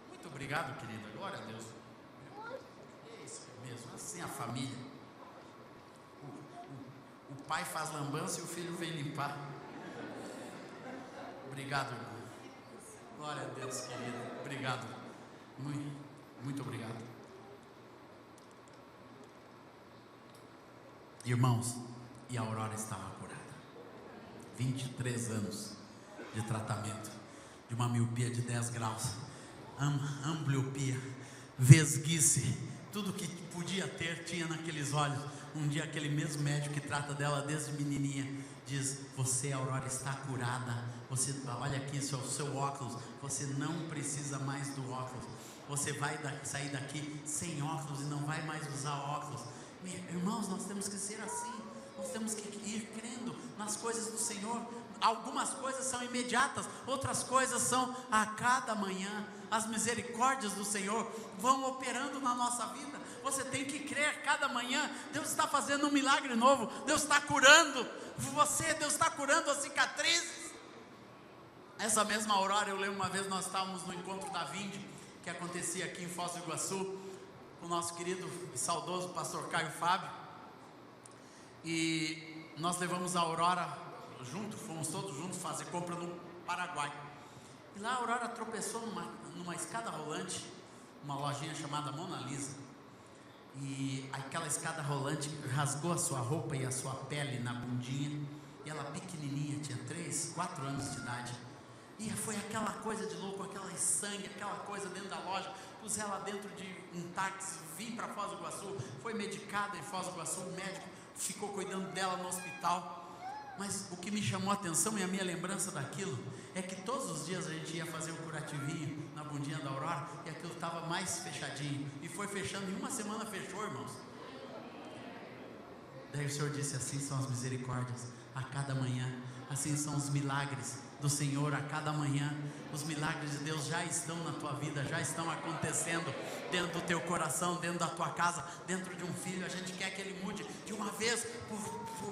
Muito obrigado, querida, glória a Deus. É isso mesmo, assim a família. O pai faz lambança e o filho vem limpar. Obrigado, irmã. Glória a Deus, querida, obrigado, muito obrigado. Irmãos, e a Aurora estava curada. 23 anos de tratamento, de uma miopia de 10 graus, ambliopia, vesguice, Tudo que podia ter, tinha naqueles olhos. Um dia aquele mesmo médico que trata dela desde menininha diz: você, Aurora, está curada. Você, olha aqui, isso é o seu óculos. Você não precisa mais do óculos. Você vai sair daqui sem óculos e não vai mais usar óculos. Irmãos, nós temos que ser assim. Nós temos que ir crendo nas coisas do Senhor. Algumas coisas são imediatas, outras coisas são a cada manhã. As misericórdias do Senhor vão operando na nossa vida. Você tem que crer cada manhã. Deus está fazendo um milagre novo. Deus está curando você. Deus está curando as cicatrizes. Essa mesma Aurora, eu lembro uma vez, nós estávamos no encontro da Vinde, que acontecia aqui em Foz do Iguaçu, com o nosso querido e saudoso pastor Caio Fábio. E nós levamos a Aurora junto, fomos todos juntos fazer compra no Paraguai. E lá a Aurora tropeçou numa escada rolante, uma lojinha chamada Mona Lisa. E aquela escada rolante rasgou a sua roupa e a sua pele na bundinha. E ela pequenininha, tinha 3, 4 anos de idade. E foi aquela coisa de louco, aquela sangue, aquela coisa dentro da loja. Pus ela dentro de um táxi, vim para Foz do Iguaçu. Foi medicada em Foz do Iguaçu, o médico ficou cuidando dela no hospital. Mas o que me chamou a atenção e a minha lembrança daquilo é que todos os dias a gente ia fazer um curativinho na bundinha da Aurora e aquilo estava mais fechadinho. E foi fechando, em uma semana fechou, irmãos. Daí o Senhor disse: assim são as misericórdias a cada manhã, assim são os milagres do Senhor a cada manhã. Os milagres de Deus já estão na tua vida, já estão acontecendo dentro do teu coração, dentro da tua casa, dentro de um filho. A gente quer que ele mude de uma vez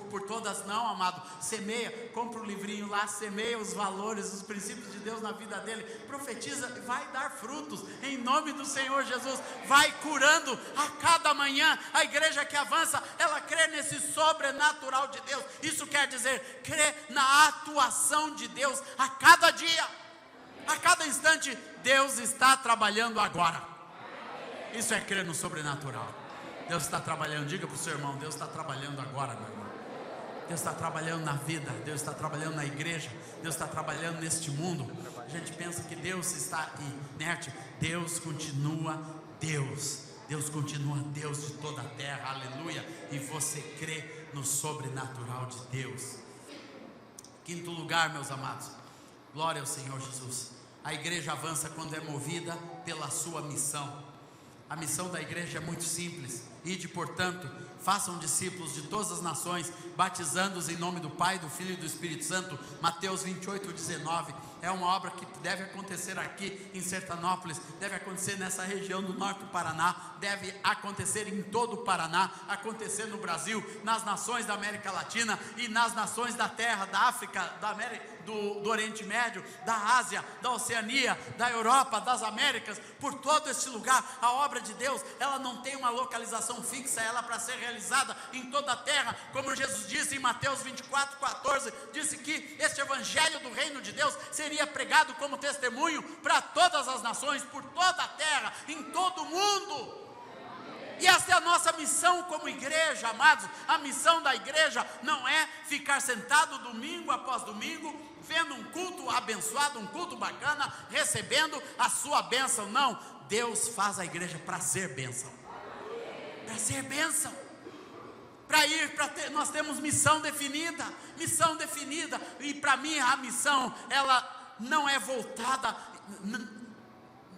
por todas. Não, amado, semeia, compra um livrinho lá, semeia os valores, os princípios de Deus na vida dele, profetiza, vai dar frutos, em nome do Senhor Jesus. Vai curando a cada manhã. A igreja que avança, ela crê nesse sobrenatural de Deus. Isso quer dizer, crê na atuação de Deus a cada dia, a cada instante. Deus está trabalhando agora. Isso é crer no sobrenatural. Deus está trabalhando. Diga para o seu irmão: Deus está trabalhando agora, meu irmão. Deus está trabalhando na vida, Deus está trabalhando na igreja, Deus está trabalhando neste mundo. A gente pensa que Deus está inerte. Deus continua Deus. Deus continua Deus de toda a terra, aleluia. E você crê no sobrenatural de Deus. Quinto lugar, meus amados, glória ao Senhor Jesus. A igreja avança quando é movida pela sua missão. A missão da igreja é muito simples: ide, portanto, façam discípulos de todas as nações, batizando-os em nome do Pai, do Filho e do Espírito Santo. Mateus 28:19. É uma obra que deve acontecer aqui em Sertanópolis, deve acontecer nessa região do norte do Paraná, deve acontecer em todo o Paraná, acontecer no Brasil, nas nações da América Latina e nas nações da terra, da África, da América, do Oriente Médio, da Ásia, da Oceania, da Europa, das Américas, por todo este lugar. A obra de Deus, ela não tem uma localização fixa, ela é para ser realizada em toda a terra, como Jesus disse em Mateus 24:14, disse que este evangelho do reino de Deus seria pregado como testemunho para todas as nações, por toda a terra, em todo o mundo. E essa é a nossa missão como igreja, amados. A missão da igreja não é ficar sentado domingo após domingo, vendo um culto abençoado, um culto bacana, recebendo a sua bênção. Não, Deus faz a igreja para ser bênção. Para ser bênção. Para ir, nós temos missão definida. Missão definida. E para mim a missão, ela não é voltada,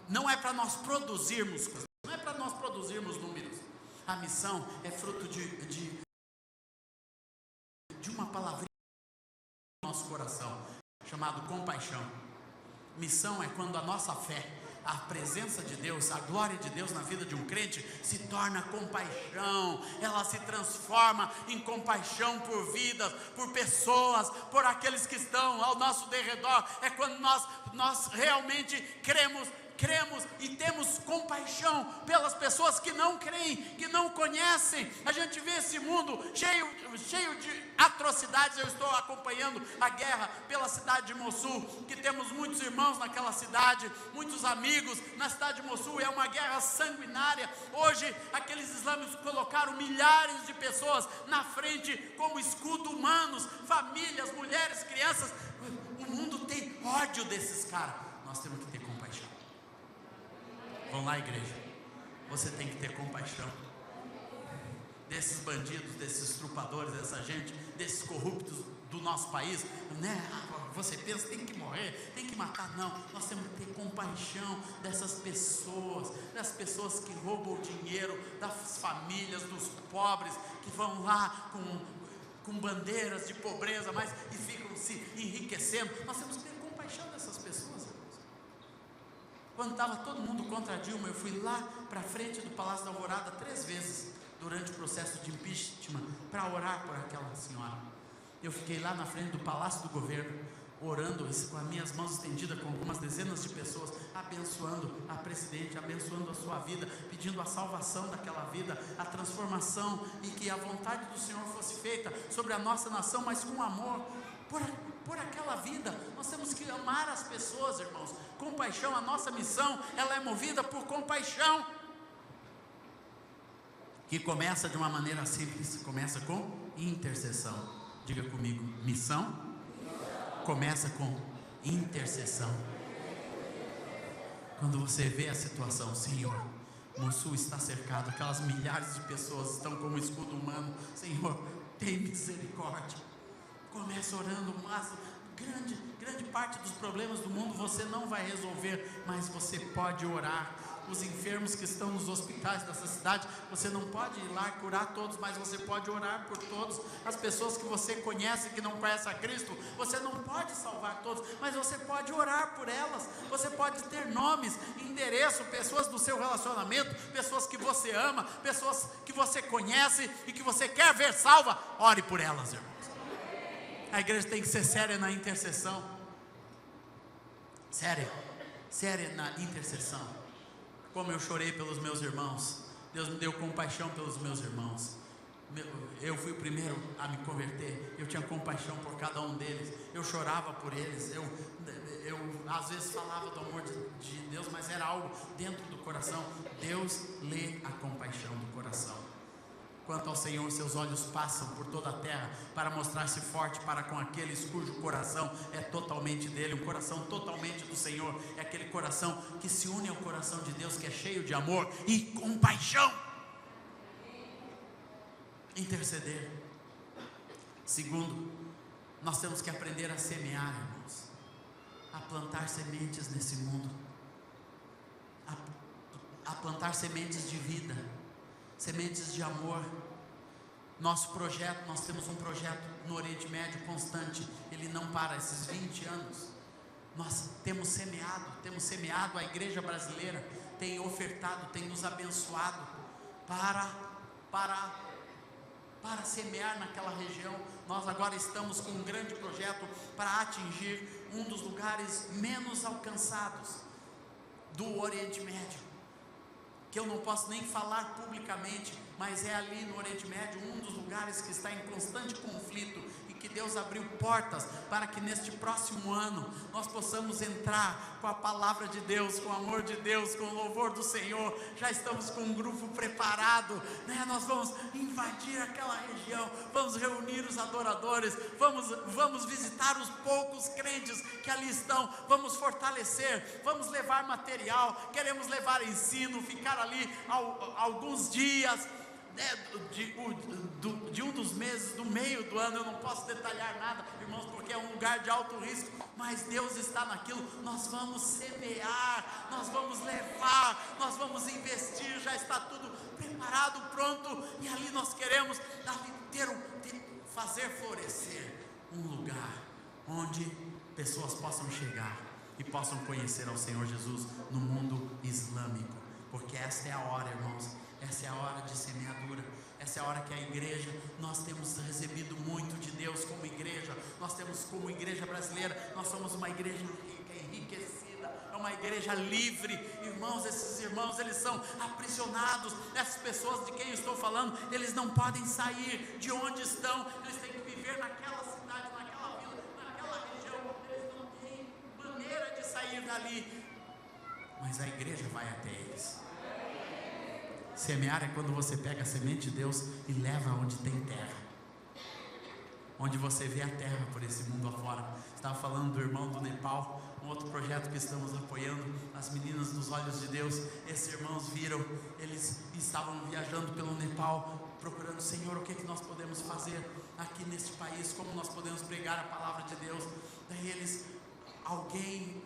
não é para nós produzirmos coisas. Não é para nós produzirmos números. A missão é fruto de uma palavrinha no nosso coração, chamado compaixão. Missão é quando a nossa fé, a presença de Deus, a glória de Deus na vida de um crente se torna compaixão. Ela se transforma em compaixão por vidas, por pessoas, por aqueles que estão ao nosso derredor. É quando nós realmente cremos e temos compaixão pelas pessoas que não creem, que não conhecem. A gente vê esse mundo cheio de atrocidades. Eu estou acompanhando a guerra pela cidade de Mossul, que temos muitos irmãos naquela cidade, muitos amigos na cidade de Mossul. É uma guerra sanguinária. Hoje aqueles islâmicos colocaram milhares de pessoas na frente como escudo humanos, famílias, mulheres, crianças. O mundo tem ódio desses caras. Nós temos que ter compaixão. Vão lá, igreja. você tem que ter compaixão desses bandidos, desses estrupadores, dessa gente, desses corruptos do nosso país, né? Você pensa, tem que morrer, tem que matar. Não, nós temos que ter compaixão dessas pessoas, das pessoas que roubam o dinheiro das famílias, dos pobres, que vão lá com bandeiras de pobreza, mas e ficam se enriquecendo. Nós temos que ter compaixão dessas pessoas, irmãos. Quando estava todo mundo contra a Dilma, eu fui lá para frente do Palácio da Alvorada 3 vezes durante o processo de impeachment para orar por aquela senhora. Eu fiquei lá na frente do Palácio do Governo, orando com as minhas mãos estendidas com algumas dezenas de pessoas, abençoando a presidente, abençoando a sua vida, pedindo a salvação daquela vida, a transformação, e que a vontade do Senhor fosse feita sobre a nossa nação, mas com amor, por aquela vida. Nós temos que amar as pessoas, irmãos. Compaixão, a nossa missão, ela é movida por compaixão, que começa de uma maneira simples, começa com intercessão. Diga comigo, missão começa com intercessão. Quando você vê a situação, Senhor, Mossul está cercado, aquelas milhares de pessoas estão como escudo humano, Senhor, tem misericórdia. Começa orando, mas grande parte dos problemas do mundo você não vai resolver, mas você pode orar. Os enfermos que estão nos hospitais dessa cidade, você não pode ir lá curar todos, mas você pode orar por todos. As pessoas que você conhece, que não conhecem a Cristo, você não pode salvar todos, mas você pode orar por elas. Você pode ter nomes, endereço, pessoas do seu relacionamento, pessoas que você ama, pessoas que você conhece e que você quer ver salva. Ore por elas, irmãos. A igreja tem que ser séria na intercessão. Séria na intercessão. Como eu chorei pelos meus irmãos, Deus me deu compaixão pelos meus irmãos. Eu fui o primeiro a me converter, eu tinha compaixão por cada um deles, eu chorava por eles, eu às vezes falava do amor de Deus, mas era algo dentro do coração. Deus lê a compaixão do coração. Quanto ao Senhor, seus olhos passam por toda a terra para mostrar-se forte para com aqueles cujo coração é totalmente dele. Um coração totalmente do Senhor é aquele coração que se une ao coração de Deus, que é cheio de amor e compaixão. Interceder. Segundo, nós temos que aprender a semear, irmãos, a plantar sementes nesse mundo, a plantar sementes de vida, sementes de amor. Nosso projeto, nós temos um projeto no Oriente Médio constante, ele não para. Esses 20 anos nós temos semeado, a igreja brasileira tem ofertado, tem nos abençoado para semear naquela região. Nós agora estamos com um grande projeto para atingir um dos lugares menos alcançados do Oriente Médio, que eu não posso nem falar publicamente, mas é ali no Oriente Médio, um dos lugares que está em constante conflito, e que Deus abriu portas para que neste próximo ano nós possamos entrar com a palavra de Deus, com o amor de Deus, com o louvor do Senhor. Já estamos com um grupo preparado, né? Nós vamos invadir aquela região, vamos reunir os adoradores, vamos visitar os poucos crentes que ali estão, vamos fortalecer, vamos levar material, queremos levar ensino, ficar ali alguns dias, de um dos meses, do meio do ano. Eu não posso detalhar nada, irmãos, porque é um lugar de alto risco, mas Deus está naquilo. Nós vamos semear, nós vamos levar, nós vamos investir, já está tudo preparado, pronto, e ali nós queremos fazer florescer um lugar onde pessoas possam chegar e possam conhecer ao Senhor Jesus no mundo islâmico, porque esta é a hora, irmãos. Essa é a hora de semeadura, essa é a hora que a igreja, nós temos recebido muito de Deus como igreja. Nós temos, como igreja brasileira, nós somos uma igreja rica, enriquecida, é uma igreja livre. Irmãos, esses irmãos, eles são aprisionados. Essas pessoas de quem eu estou falando, eles não podem sair de onde estão, eles têm que viver naquela cidade, naquela vila, naquela região, eles não têm maneira de sair dali, mas a igreja vai até eles. Semear é quando você pega a semente de Deus e leva onde tem terra, onde você vê a terra por esse mundo afora. Estava falando do irmão do Nepal, um outro projeto que estamos apoiando, as meninas dos olhos de Deus. Esses irmãos viram, eles estavam viajando pelo Nepal, procurando, Senhor, o que nós podemos fazer aqui neste país, como nós podemos pregar a palavra de Deus. Daí alguém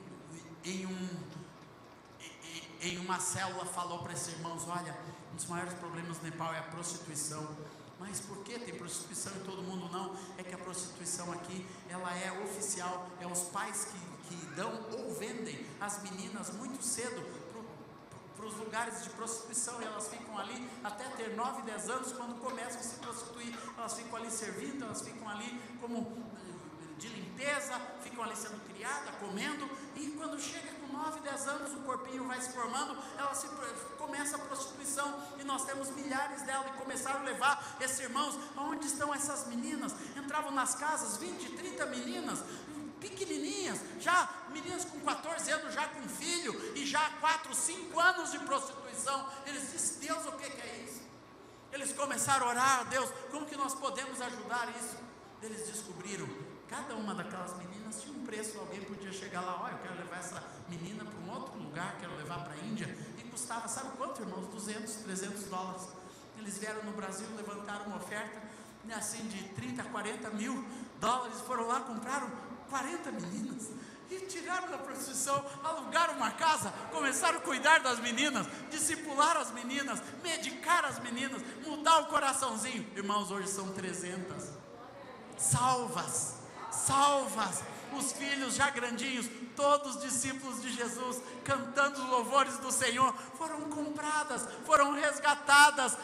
em uma célula falou para esses irmãos: olha, um dos maiores problemas no Nepal é a prostituição. Mas por que tem prostituição em todo mundo? Não, é que a prostituição aqui, ela é oficial, é os pais que dão ou vendem as meninas muito cedo para os lugares de prostituição, e elas ficam ali até ter 9, 10 anos, quando começam a se prostituir, elas ficam ali servindo, elas ficam ali como de limpeza, ficam ali sendo criadas, comendo, e quando chega com 9, 10 anos, o corpinho vai se formando, começa a prostituição, e nós temos milhares delas, e começaram a levar esses irmãos. Aonde estão essas meninas? Entravam nas casas, 20, 30 meninas, pequenininhas, já meninas com 14 anos, já com filho, e já 4, 5 anos de prostituição. Eles disseram: Deus, o que é isso? Eles começaram a orar: Deus, como que nós podemos ajudar isso? Eles descobriram, cada uma daquelas meninas tinha um preço. Alguém podia chegar lá: olha, eu quero levar essa menina para um outro lugar, quero levar para a Índia, e custava, sabe quanto, irmãos? 200, 300 dólares. Eles vieram no Brasil, levantaram uma oferta, assim, de 30, 40 mil dólares, foram lá, compraram 40 meninas, e tiraram da prostituição, alugaram uma casa, começaram a cuidar das meninas, discipular as meninas, medicar as meninas, mudar o coraçãozinho. Irmãos, hoje são 300 salvas, os filhos já grandinhos, todos discípulos de Jesus, cantando os louvores do Senhor, foram compradas, foram resgatadas,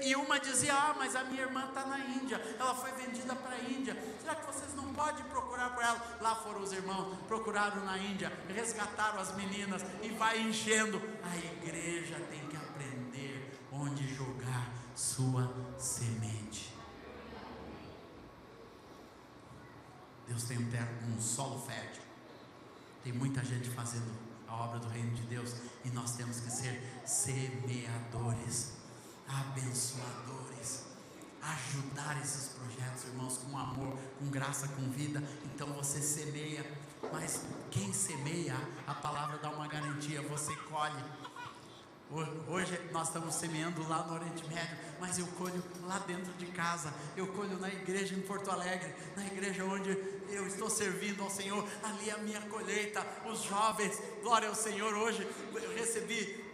e uma dizia: mas a minha irmã está na Índia, ela foi vendida para a Índia, será que vocês não podem procurar por ela? Lá foram os irmãos, procuraram na Índia, resgataram as meninas, e vai enchendo. A igreja tem que aprender onde jogar sua semente. Deus tem um solo fértil, tem muita gente fazendo a obra do reino de Deus, e nós temos que ser semeadores, abençoadores, ajudar esses projetos, irmãos, com amor, com graça, com vida. Então você semeia, mas quem semeia, a palavra dá uma garantia: você colhe. Hoje nós estamos semeando lá no Oriente Médio, mas eu colho lá dentro de casa, eu colho na igreja em Porto Alegre, na igreja onde eu estou servindo ao Senhor, ali é a minha colheita. Os jovens, glória ao Senhor, hoje eu recebi,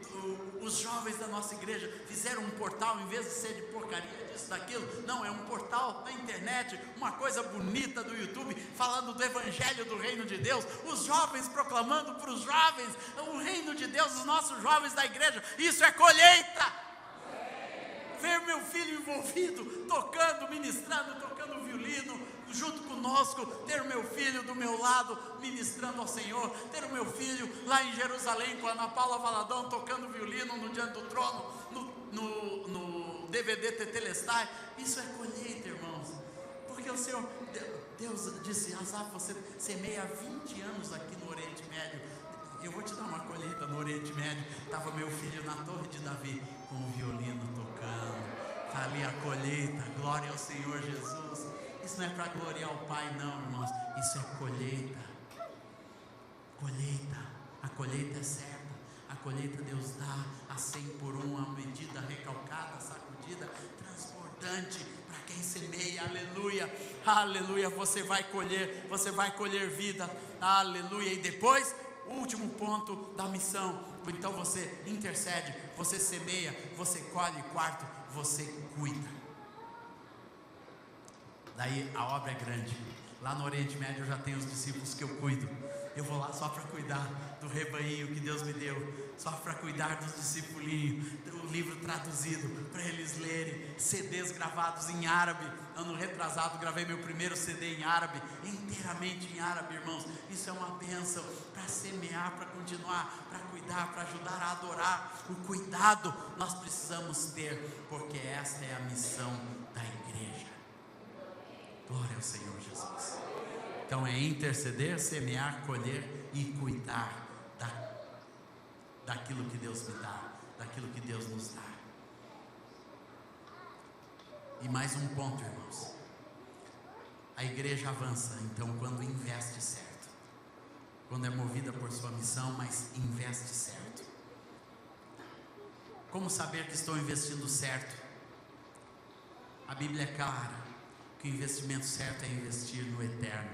os jovens da nossa igreja fizeram um portal, em vez de ser de porcaria, disso, daquilo, não, é um portal na internet, uma coisa bonita do YouTube, falando do evangelho do reino de Deus, os jovens proclamando para os jovens o reino de Deus, os nossos jovens da igreja. Isso é colheita. Ver meu filho envolvido, tocando, ministrando, tocando violino junto conosco, ter o meu filho do meu lado ministrando ao Senhor, ter o meu filho lá em Jerusalém com a Ana Paula Valadão tocando violino no Diante do Trono, no DVD Tetelestai. Isso é colheita, irmãos, porque o Senhor, Deus disse: Asaf, você semeia há 20 anos aqui no Oriente Médio, eu vou te dar uma colheita no Oriente Médio. Estava meu filho na Torre de Davi com o violino tocando, está ali a colheita, glória ao Senhor Jesus. Isso não é para gloriar o Pai, não, irmãos, isso é colheita. A colheita é certa, a colheita Deus dá a 100 por 1, a medida recalcada, sacudida, transbordante para quem semeia. Aleluia, aleluia. Você vai colher vida, aleluia. E depois, o último ponto da missão: então você intercede, você semeia, você colhe. Quarto, você cuida. Daí a obra é grande. Lá no Oriente Médio eu já tenho os discípulos que eu cuido. Eu vou lá só para cuidar do rebanho que Deus me deu, só para cuidar dos discipulinhos, o livro traduzido para eles lerem, CDs gravados em árabe. Ano retrasado gravei meu primeiro CD em árabe, inteiramente em árabe, irmãos. Isso é uma bênção para semear, para continuar, para cuidar, para ajudar a adorar. O cuidado nós precisamos ter, porque esta é a missão da igreja. Glória ao Senhor Jesus. Então é interceder, semear, colher e cuidar daquilo que Deus me dá, daquilo que Deus nos dá. E mais um ponto, irmãos: A igreja avança, então, quando investe certo, quando é movida por sua missão, mas investe certo. Como saber que estou investindo certo? A Bíblia é clara que o investimento certo é investir no eterno,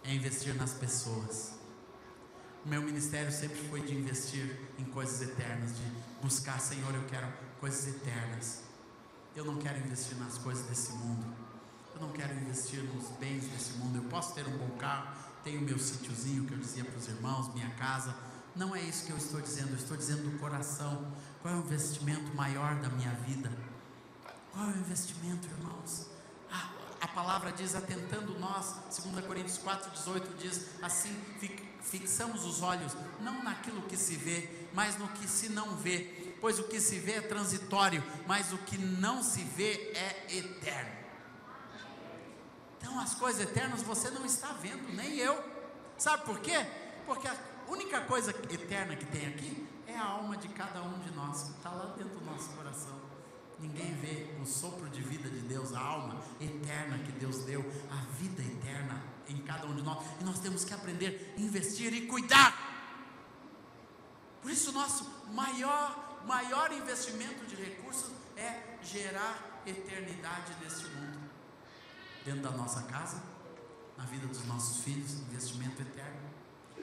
é investir nas pessoas. O meu ministério sempre foi de investir em coisas eternas, de buscar, Senhor, eu quero coisas eternas. Eu não quero investir nas coisas desse mundo, eu não quero investir nos bens desse mundo. Eu posso ter um bom carro, tenho meu sítiozinho que eu dizia para os irmãos, minha casa. Não é isso que eu estou dizendo, eu estou dizendo do coração. Qual é o investimento maior da minha vida? Qual é o investimento, irmãos? A palavra diz, atentando nós, 2 Coríntios 4,18 diz assim: fixamos os olhos, não naquilo que se vê, mas no que se não vê, pois o que se vê é transitório, mas o que não se vê é eterno. Então as coisas eternas você não está vendo, nem eu. Sabe por quê? Porque a única coisa eterna que tem aqui é a alma de cada um de nós, que está lá dentro do nosso coração. Ninguém vê o sopro de vida de Deus, a alma eterna que Deus deu, a vida eterna em cada um de nós. E nós temos que aprender a investir e cuidar. Por isso o nosso maior investimento de recursos é gerar eternidade neste mundo. Dentro da nossa casa, na vida dos nossos filhos, investimento eterno.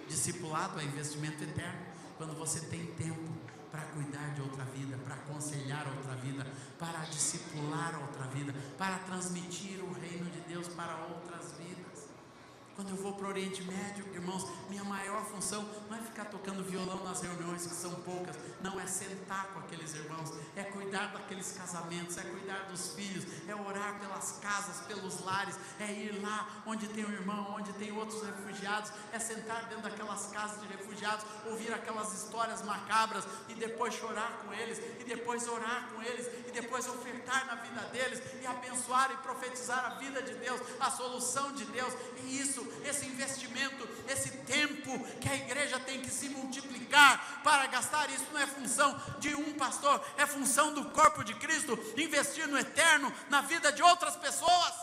Discipulado é investimento eterno. Quando você tem tempo para cuidar de outra vida, para aconselhar outra vida, para discipular outra vida, para transmitir o reino de Deus para outras vidas. Quando eu vou para o Oriente Médio, irmãos, minha maior função não é ficar tocando violão nas reuniões, que são poucas. Não, é sentar com aqueles irmãos, é cuidar daqueles casamentos, é cuidar dos filhos, é orar pelas casas, pelos lares, é ir lá onde tem um irmão, onde tem outros refugiados, é sentar dentro daquelas casas de refugiados, ouvir aquelas histórias macabras e depois chorar com eles, e depois orar com eles, e depois ofertar na vida deles, e abençoar e profetizar a vida de Deus, a solução de Deus. E isso, esse investimento, esse tempo que a igreja tem que se multiplicar para gastar, isso não é função de um pastor, é função do corpo de Cristo, investir no eterno, na vida de outras pessoas.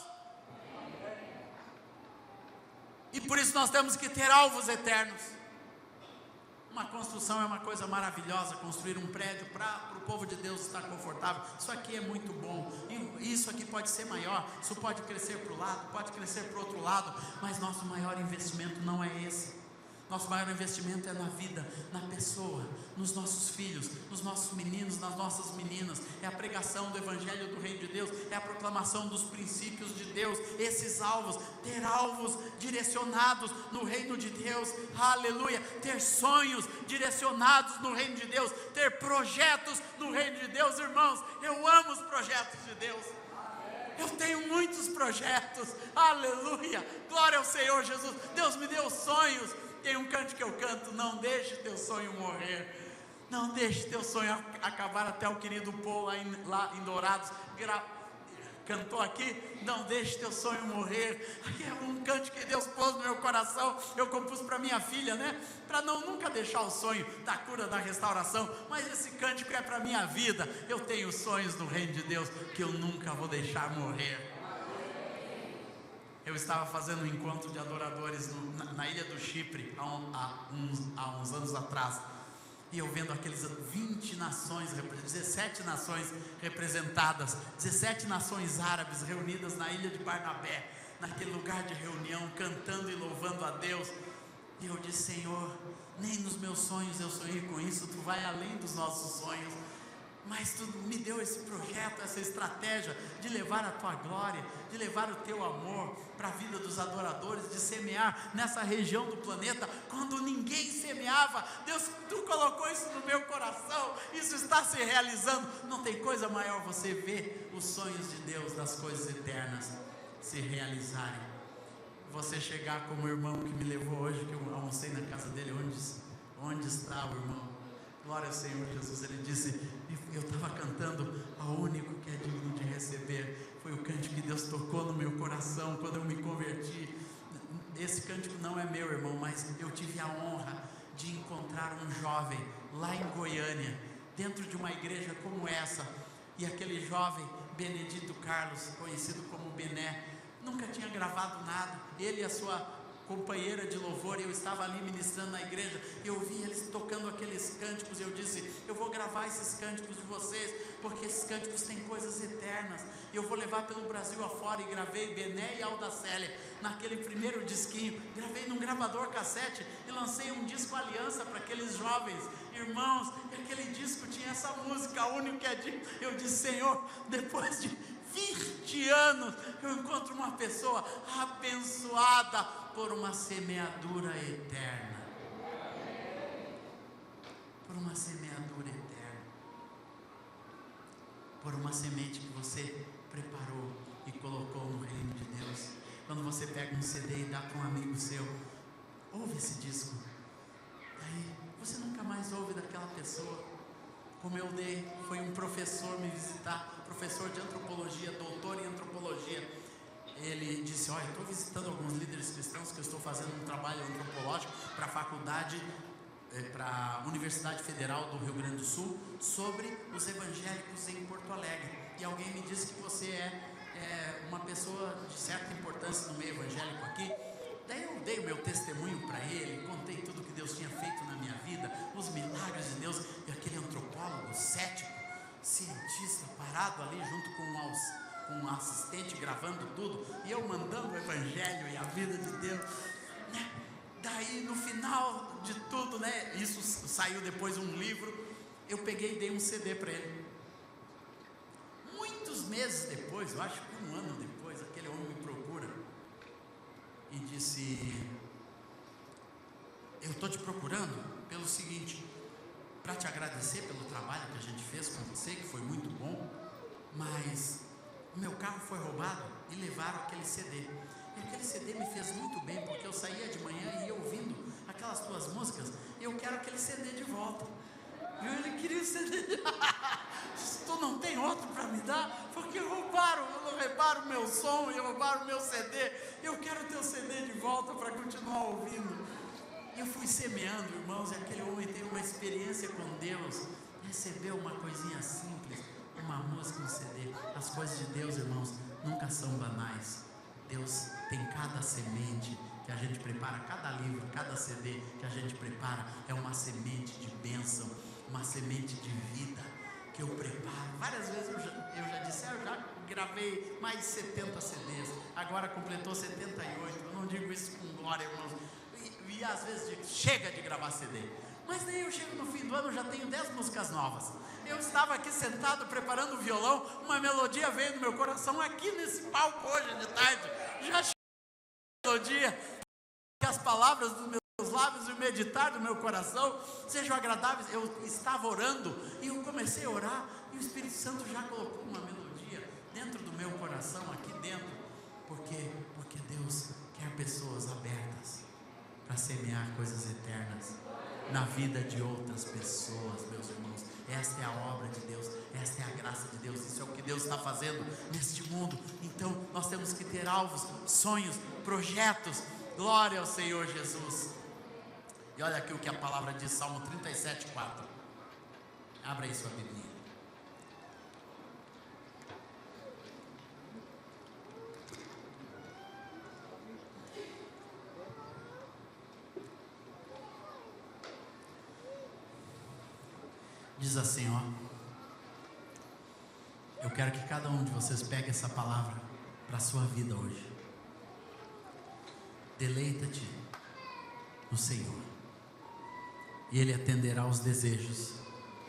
E por isso nós temos que ter alvos eternos. Uma construção é uma coisa maravilhosa, construir um prédio para o povo de Deus estar confortável, isso aqui é muito bom, isso aqui pode ser maior, isso pode crescer para o lado, pode crescer para o outro lado, mas nosso maior investimento não é esse. Nosso maior investimento é na vida, na pessoa, nos nossos filhos, nos nossos meninos, nas nossas meninas. É a pregação do Evangelho do Reino de Deus, é a proclamação dos princípios de Deus. Esses alvos, ter alvos direcionados no Reino de Deus, aleluia. Ter sonhos direcionados no Reino de Deus, ter projetos no Reino de Deus, irmãos. Eu amo os projetos de Deus. Eu tenho muitos projetos, aleluia. Glória ao Senhor Jesus. Deus me deu sonhos. Tem um canto que eu canto: não deixe teu sonho morrer, não deixe teu sonho acabar. Até o querido Paul lá em Dourados cantou aqui: não deixe teu sonho morrer. É um canto que Deus pôs no meu coração, eu compus para minha filha, né? Para nunca deixar o sonho da cura, da restauração, mas esse cântico é para minha vida. Eu tenho sonhos no reino de Deus que eu nunca vou deixar morrer. Eu estava fazendo um encontro de adoradores na ilha do Chipre há uns anos atrás, e eu vendo aqueles 20 nações, 17 nações representadas, 17 nações árabes reunidas na ilha de Barnabé, naquele lugar de reunião, cantando e louvando a Deus. E eu disse: Senhor, nem nos meus sonhos eu sonhei com isso, Tu vai além dos nossos sonhos, mas Tu me deu esse projeto, essa estratégia de levar a Tua glória, de levar o Teu amor para a vida dos adoradores, de semear nessa região do planeta, quando ninguém semeava. Deus, Tu colocou isso no meu coração, isso está se realizando. Não tem coisa maior você ver os sonhos de Deus, das coisas eternas se realizarem. Você chegar como o irmão que me levou hoje, que eu almocei na casa dele, onde está o irmão? Glória ao Senhor Jesus. Ele disse, eu estava cantando: ao único que é digno de receber. Foi o cântico que Deus tocou no meu coração quando eu me converti. Esse cântico não é meu, irmão, mas eu tive a honra de encontrar um jovem lá em Goiânia, dentro de uma igreja como essa, e aquele jovem, Benedito Carlos, conhecido como Bené, nunca tinha gravado nada. Ele e a sua companheira de louvor, eu estava ali ministrando na igreja, eu vi eles tocando aqueles cânticos, e eu disse, eu vou gravar esses cânticos de vocês, porque esses cânticos têm coisas eternas, e eu vou levar pelo Brasil afora. E gravei Bené e Aldacélia, naquele primeiro disquinho, gravei num gravador cassete, e lancei um disco Aliança para aqueles jovens irmãos, e aquele disco tinha essa música, a única que é de, eu disse, Senhor, depois de 20 anos, eu encontro uma pessoa abençoada por uma semeadura eterna. Por uma semeadura eterna. Por uma semente que você preparou e colocou no reino de Deus. Quando você pega um CD e dá para um amigo seu, ouve esse disco. Aí você nunca mais ouve daquela pessoa. Como eu dei, foi um professor me visitar, professor de antropologia, doutor em antropologia. Ele disse, olha, estou visitando alguns líderes cristãos, que eu estou fazendo um trabalho antropológico para a faculdade, para a Universidade Federal do Rio Grande do Sul, sobre os evangélicos em Porto Alegre. E alguém me disse que você é uma pessoa de certa importância no meio evangélico aqui. Daí eu dei o meu testemunho para ele, contei tudo que Deus tinha feito na minha vida, os milagres de Deus, e aquele antropólogo cético, cientista, parado ali junto com um assistente gravando tudo, e eu mandando o evangelho e a vida de Deus, né? Daí no final de tudo, né? Isso saiu depois um livro, eu peguei e dei um CD para ele. Muitos meses depois, eu acho que um ano depois, aquele homem me procura e disse, eu estou te procurando pelo seguinte, para te agradecer pelo trabalho que a gente fez com você, que foi muito bom, mas o meu carro foi roubado e levaram aquele CD. E aquele CD me fez muito bem, porque eu saía de manhã e ia ouvindo aquelas tuas músicas, e eu quero aquele CD de volta. E ele queria o CD. Tu não tem outro para me dar? Porque roubaram o meu som e roubaram o meu CD. Eu quero o teu CD de volta para continuar ouvindo. Eu fui semeando, irmãos, e aquele homem teve uma experiência com Deus. Recebeu uma coisinha simples, uma música, um CD. As coisas de Deus, irmãos, nunca são banais. Deus tem cada semente que a gente prepara, cada livro, cada CD que a gente prepara é uma semente de bênção, uma semente de vida que eu preparo. Várias vezes eu já disse, eu já gravei mais de 70 CDs, agora completou 78. Eu não digo isso com glória, irmãos, e às vezes digo, chega de gravar CD. Mas daí eu chego no fim do ano, já tenho 10 músicas novas. Eu estava aqui sentado preparando o violão, uma melodia veio no meu coração aqui nesse palco hoje de tarde. Já chegou a melodia, que as palavras dos meus lábios e o meditar do meu coração sejam agradáveis. Eu estava orando e eu comecei a orar e o Espírito Santo já colocou uma melodia dentro do meu coração, aqui dentro. Porque Deus quer pessoas abertas para semear coisas eternas na vida de outras pessoas, meus irmãos. Esta é a obra de Deus, esta é a graça de Deus, isso é o que Deus está fazendo neste mundo. Então nós temos que ter alvos, sonhos, projetos. Glória ao Senhor Jesus. E olha aqui o que a palavra diz, Salmo 37, 4. Abra aí sua Bíblia. Diz assim, ó. Eu quero que cada um de vocês pegue essa palavra para a sua vida hoje. Deleita-te no Senhor, e Ele atenderá os desejos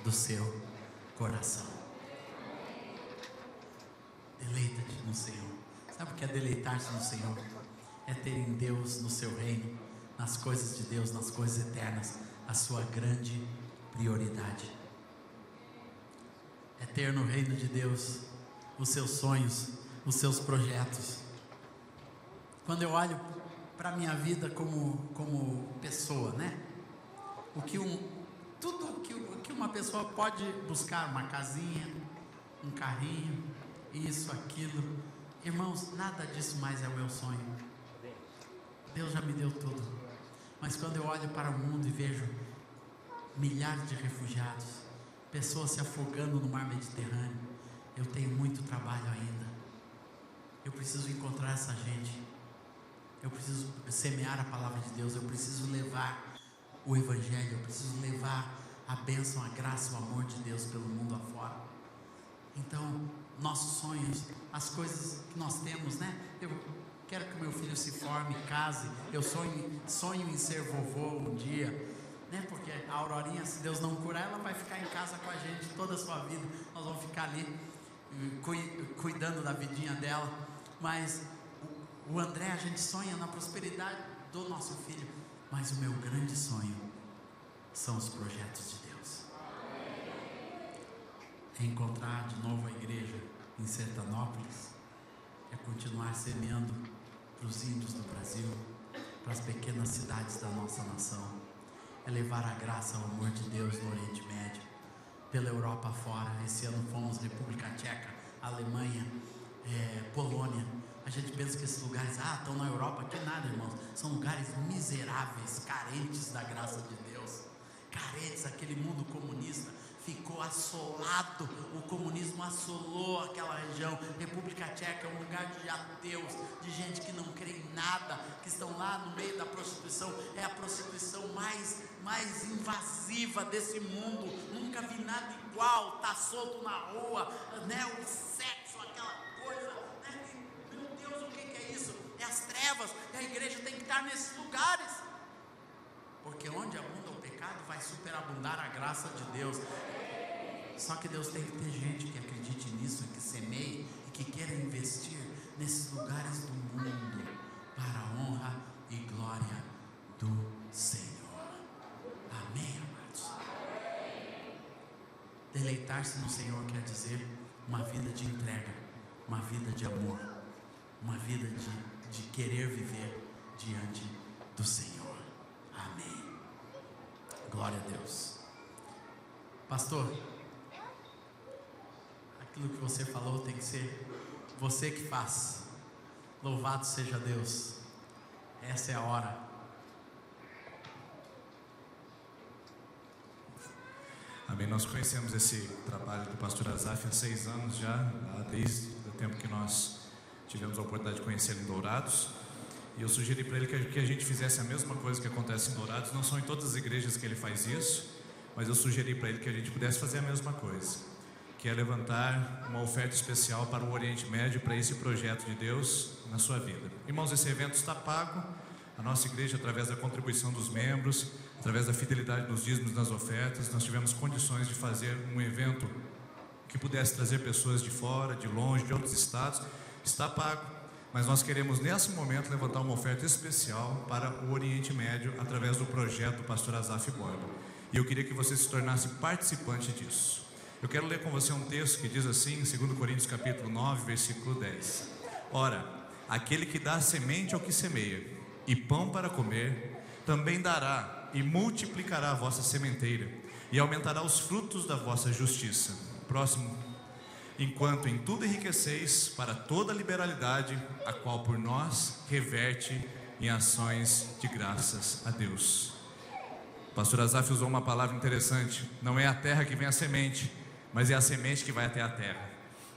do seu coração. Deleita-te no Senhor. Sabe o que é deleitar-se no Senhor? É ter em Deus, no seu reino, nas coisas de Deus, nas coisas eternas, a sua grande prioridade. É ter no reino de Deus os seus sonhos, os seus projetos. Quando eu olho para a minha vida como pessoa, né? Tudo que uma pessoa pode buscar, uma casinha, um carrinho, isso, aquilo. Irmãos, nada disso mais é o meu sonho. Deus já me deu tudo. Mas quando eu olho para o mundo e vejo milhares de refugiados, pessoas se afogando no mar Mediterrâneo, eu tenho muito trabalho ainda. Eu preciso encontrar essa gente. Eu preciso semear a palavra de Deus. Eu preciso levar o Evangelho. Eu preciso levar a bênção, a graça, o amor de Deus pelo mundo afora. Então, nossos sonhos, as coisas que nós temos, né? Eu quero que meu filho se forme, case. Eu sonho em ser vovô um dia, né? Porque a Aurorinha, se Deus não curar, ela vai ficar em casa com a gente toda a sua vida. Nós vamos ficar ali cuidando da vidinha dela. Mas o André, a gente sonha na prosperidade do nosso filho. Mas o meu grande sonho são os projetos de Deus. É encontrar de novo a igreja em Sertanópolis. É continuar semeando para os índios do Brasil, para as pequenas cidades da nossa nação. É levar a graça, o amor de Deus no Oriente Médio, pela Europa afora. Esse ano fomos República Tcheca, Alemanha, Polônia. A gente pensa que esses lugares, estão na Europa. Que nada, irmãos. São lugares miseráveis, carentes da graça de Deus. Carentes, aquele mundo comunista ficou assolado. O comunismo assolou aquela região. República Tcheca é um lugar de ateus, de gente que não crê em nada, que estão lá no meio da prostituição. É a prostituição mais invasiva desse mundo. Nunca vi nada igual. Tá solto na rua, né? O sexo, aquela coisa, né? Meu Deus, o que é isso? É as trevas. E a igreja tem que estar nesses lugares, porque onde abunda o pecado, vai superabundar a graça de Deus. Só que Deus tem que ter gente que acredite nisso, que semeie e que queira investir nesses lugares do mundo, para a honra e glória do Senhor. Amém, amados? Deleitar-se no Senhor quer dizer uma vida de entrega, uma vida de amor, uma vida de querer viver diante do Senhor. Amém. Glória a Deus. Pastor, aquilo que você falou tem que ser você que faz. Louvado seja Deus. Essa é a hora. Amém. Nós conhecemos esse trabalho do pastor Azaf há 6 anos já, desde o tempo que nós tivemos a oportunidade de conhecer ele em Dourados. E eu sugeri para ele que a gente fizesse a mesma coisa que acontece em Dourados. Não são em todas as igrejas que ele faz isso, mas eu sugeri para ele que a gente pudesse fazer a mesma coisa, que é levantar uma oferta especial para o Oriente Médio, para esse projeto de Deus na sua vida. Irmãos, esse evento está pago. A nossa igreja, através da contribuição dos membros, através da fidelidade nos dízimos, nas ofertas, nós tivemos condições de fazer um evento que pudesse trazer pessoas de fora, de longe, de outros estados. Está pago, mas nós queremos nesse momento levantar uma oferta especial para o Oriente Médio, através do projeto do pastor Azaf Borba. E eu queria que você se tornasse participante disso. Eu quero ler com você um texto que diz assim, em 2 Coríntios capítulo 9, versículo 10. Ora, aquele que dá semente ao que semeia, e pão para comer, também dará e multiplicará a vossa sementeira, e aumentará os frutos da vossa justiça. Próximo. Enquanto em tudo enriqueceis para toda a liberalidade, a qual por nós reverte em ações de graças a Deus. O pastor Azaf usou uma palavra interessante. Não é a terra que vem a semente, mas é a semente que vai até a terra.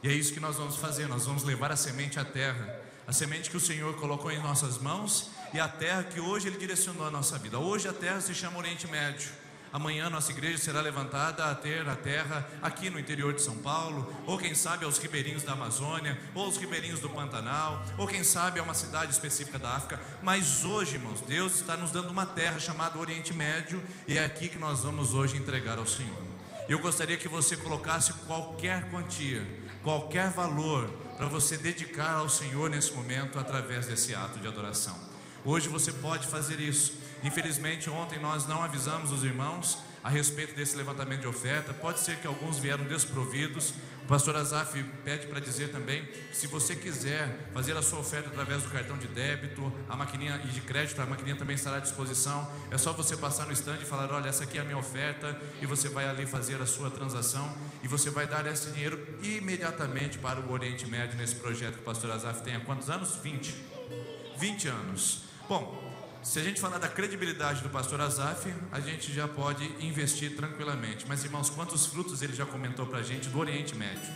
E é isso que nós vamos fazer. Nós vamos levar a semente à terra, a semente que o Senhor colocou em nossas mãos, e a terra que hoje Ele direcionou a nossa vida. Hoje a terra se chama Oriente Médio. Amanhã nossa igreja será levantada a ter a terra aqui no interior de São Paulo, ou quem sabe aos ribeirinhos da Amazônia, ou aos ribeirinhos do Pantanal, ou quem sabe a uma cidade específica da África. Mas hoje, irmãos, Deus está nos dando uma terra chamada Oriente Médio, e é aqui que nós vamos hoje entregar ao Senhor. Eu gostaria que você colocasse qualquer quantia, qualquer valor, para você dedicar ao Senhor nesse momento, através desse ato de adoração. Hoje você pode fazer isso. Infelizmente ontem nós não avisamos os irmãos a respeito desse levantamento de oferta. Pode ser que alguns vieram desprovidos. O pastor Azaf pede para dizer também que se você quiser fazer a sua oferta através do cartão de débito, a maquininha e de crédito, a maquininha também estará à disposição. É só você passar no stand e falar: olha, essa aqui é a minha oferta, e você vai ali fazer a sua transação, e você vai dar esse dinheiro imediatamente para o Oriente Médio, nesse projeto que o pastor Azaf tem há quantos anos? 20 anos. Bom, se a gente falar da credibilidade do pastor Azaf, a gente já pode investir tranquilamente. Mas, irmãos, quantos frutos ele já comentou para a gente do Oriente Médio?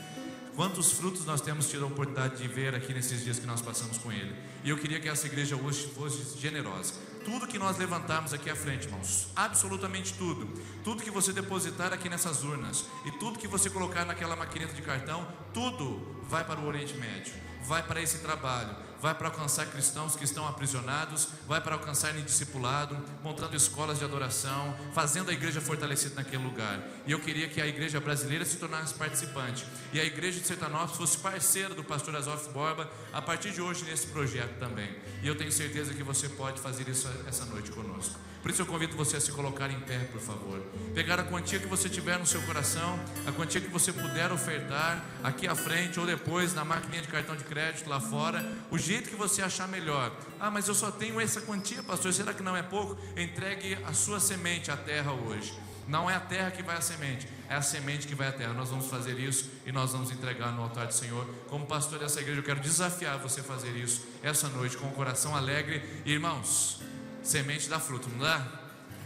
quantos frutos nós temos tido a oportunidade de ver aqui nesses dias que nós passamos com Ele. E eu queria que essa igreja hoje fosse generosa. Tudo que nós levantarmos aqui à frente, irmãos, absolutamente tudo que você depositar aqui nessas urnas, e tudo que você colocar naquela maquineta de cartão, tudo vai para o Oriente Médio, vai para esse trabalho, vai para alcançar cristãos que estão aprisionados, vai para alcançar em discipulado, montando escolas de adoração, fazendo a igreja fortalecida naquele lugar. E eu queria que a igreja brasileira se tornasse participante, e a igreja de Sertanópolis fosse parceira do pastor Azof Borba, a partir de hoje nesse projeto também. E eu tenho certeza que você pode fazer isso essa noite conosco. Por isso eu convido você a se colocar em pé, por favor. Pegar a quantia que você tiver no seu coração, a quantia que você puder ofertar, aqui à frente ou depois na maquininha de cartão de crédito lá fora, o jeito que você achar melhor. Ah, mas eu só tenho essa quantia, pastor, será que não é pouco? Entregue a sua semente à terra hoje. Não é a terra que vai a semente, é a semente que vai à terra. Nós vamos fazer isso e nós vamos entregar no altar do Senhor. Como pastor dessa igreja, eu quero desafiar você a fazer isso essa noite com o coração alegre. Irmãos, semente dá fruto, não dá?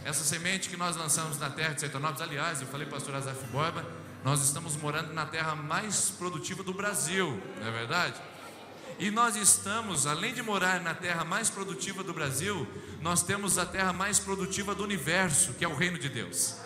Essa semente que nós lançamos na terra de Sertanópolis, aliás, eu falei para o pastor Azof Borba, nós estamos morando na terra mais produtiva do Brasil, não é verdade? E nós estamos, além de morar na terra mais produtiva do Brasil, nós temos a terra mais produtiva do universo, que é o reino de Deus.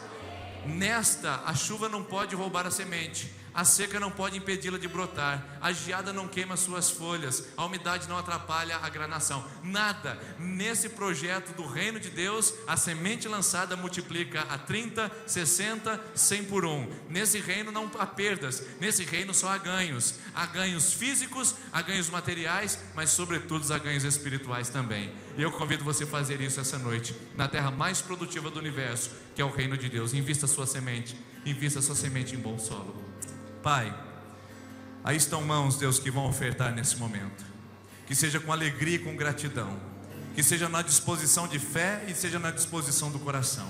Nesta, a chuva não pode roubar a semente, a seca não pode impedi-la de brotar, a geada não queima suas folhas, a umidade não atrapalha a granação. Nada. Nesse projeto do reino de Deus, a semente lançada multiplica a 30, 60, 100 por 1. Nesse reino não há perdas, nesse reino só há ganhos físicos, há ganhos materiais, mas sobretudo há ganhos espirituais também. E eu convido você a fazer isso essa noite, na terra mais produtiva do universo, que é o reino de Deus. Invista a sua semente em bom solo. Pai, aí estão mãos, Deus, que vão ofertar nesse momento. Que seja com alegria e com gratidão, que seja na disposição de fé e seja na disposição do coração.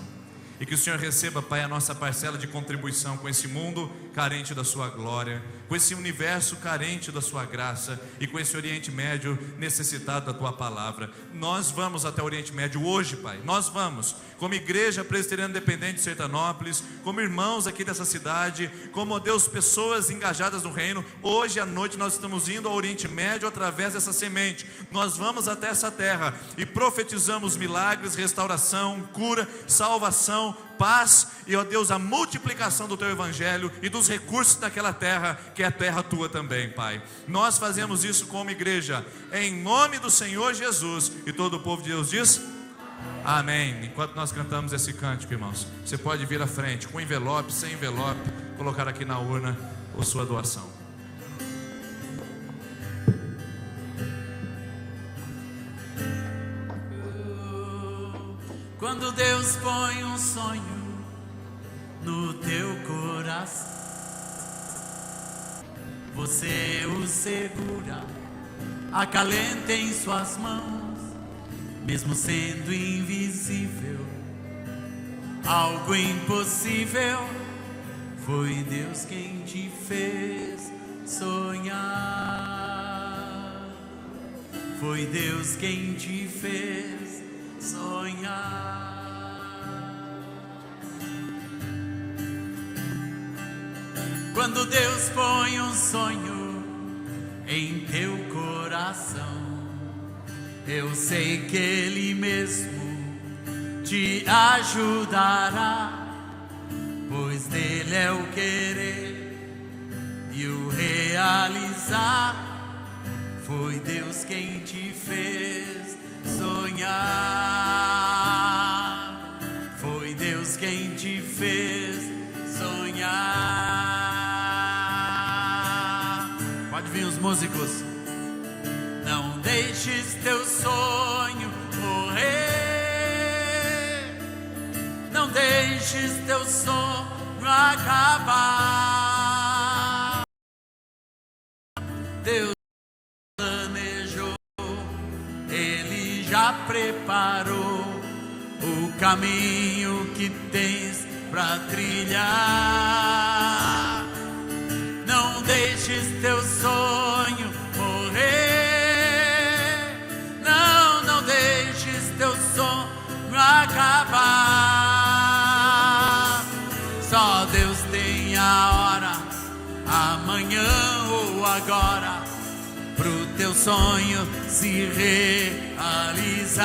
E que o Senhor receba, Pai, a nossa parcela de contribuição com esse mundo carente da sua glória, com esse universo carente da sua graça e com esse Oriente Médio necessitado da tua palavra. Nós vamos até o Oriente Médio hoje, Pai. Nós vamos, como Igreja Presbiteriana Independente de Sertanópolis, como irmãos aqui dessa cidade, como, Deus, pessoas engajadas no reino. Hoje à noite nós estamos indo ao Oriente Médio através dessa semente. Nós vamos até essa terra e profetizamos milagres, restauração, cura, salvação, paz e, ó Deus, a multiplicação do teu evangelho e dos recursos daquela terra, que é terra tua também, Pai. Nós fazemos isso como igreja, em nome do Senhor Jesus. E todo o povo de Deus diz amém. Enquanto nós cantamos esse cântico, irmãos, você pode vir à frente, com envelope, sem envelope, colocar aqui na urna a sua doação. Quando Deus põe um sonho no teu coração, você o segura, acalenta em suas mãos, mesmo sendo invisível, algo impossível. Foi Deus quem te fez sonhar. Foi Deus quem te fez sonhar. Quando Deus põe um sonho em teu coração, eu sei que Ele mesmo te ajudará, pois dele é o querer e o realizar. Foi Deus quem te fez sonhar. Foi Deus quem te fez sonhar. Pode vir os músicos. Não deixes teu sonho morrer. Não deixes teu sonho acabar. Deus planejou, Ele já preparou o caminho que tens pra trilhar. Não deixes teu sonho morrer. Não deixes teu sonho acabar. Só Deus tem a hora, amanhã agora pro teu sonho se realizar.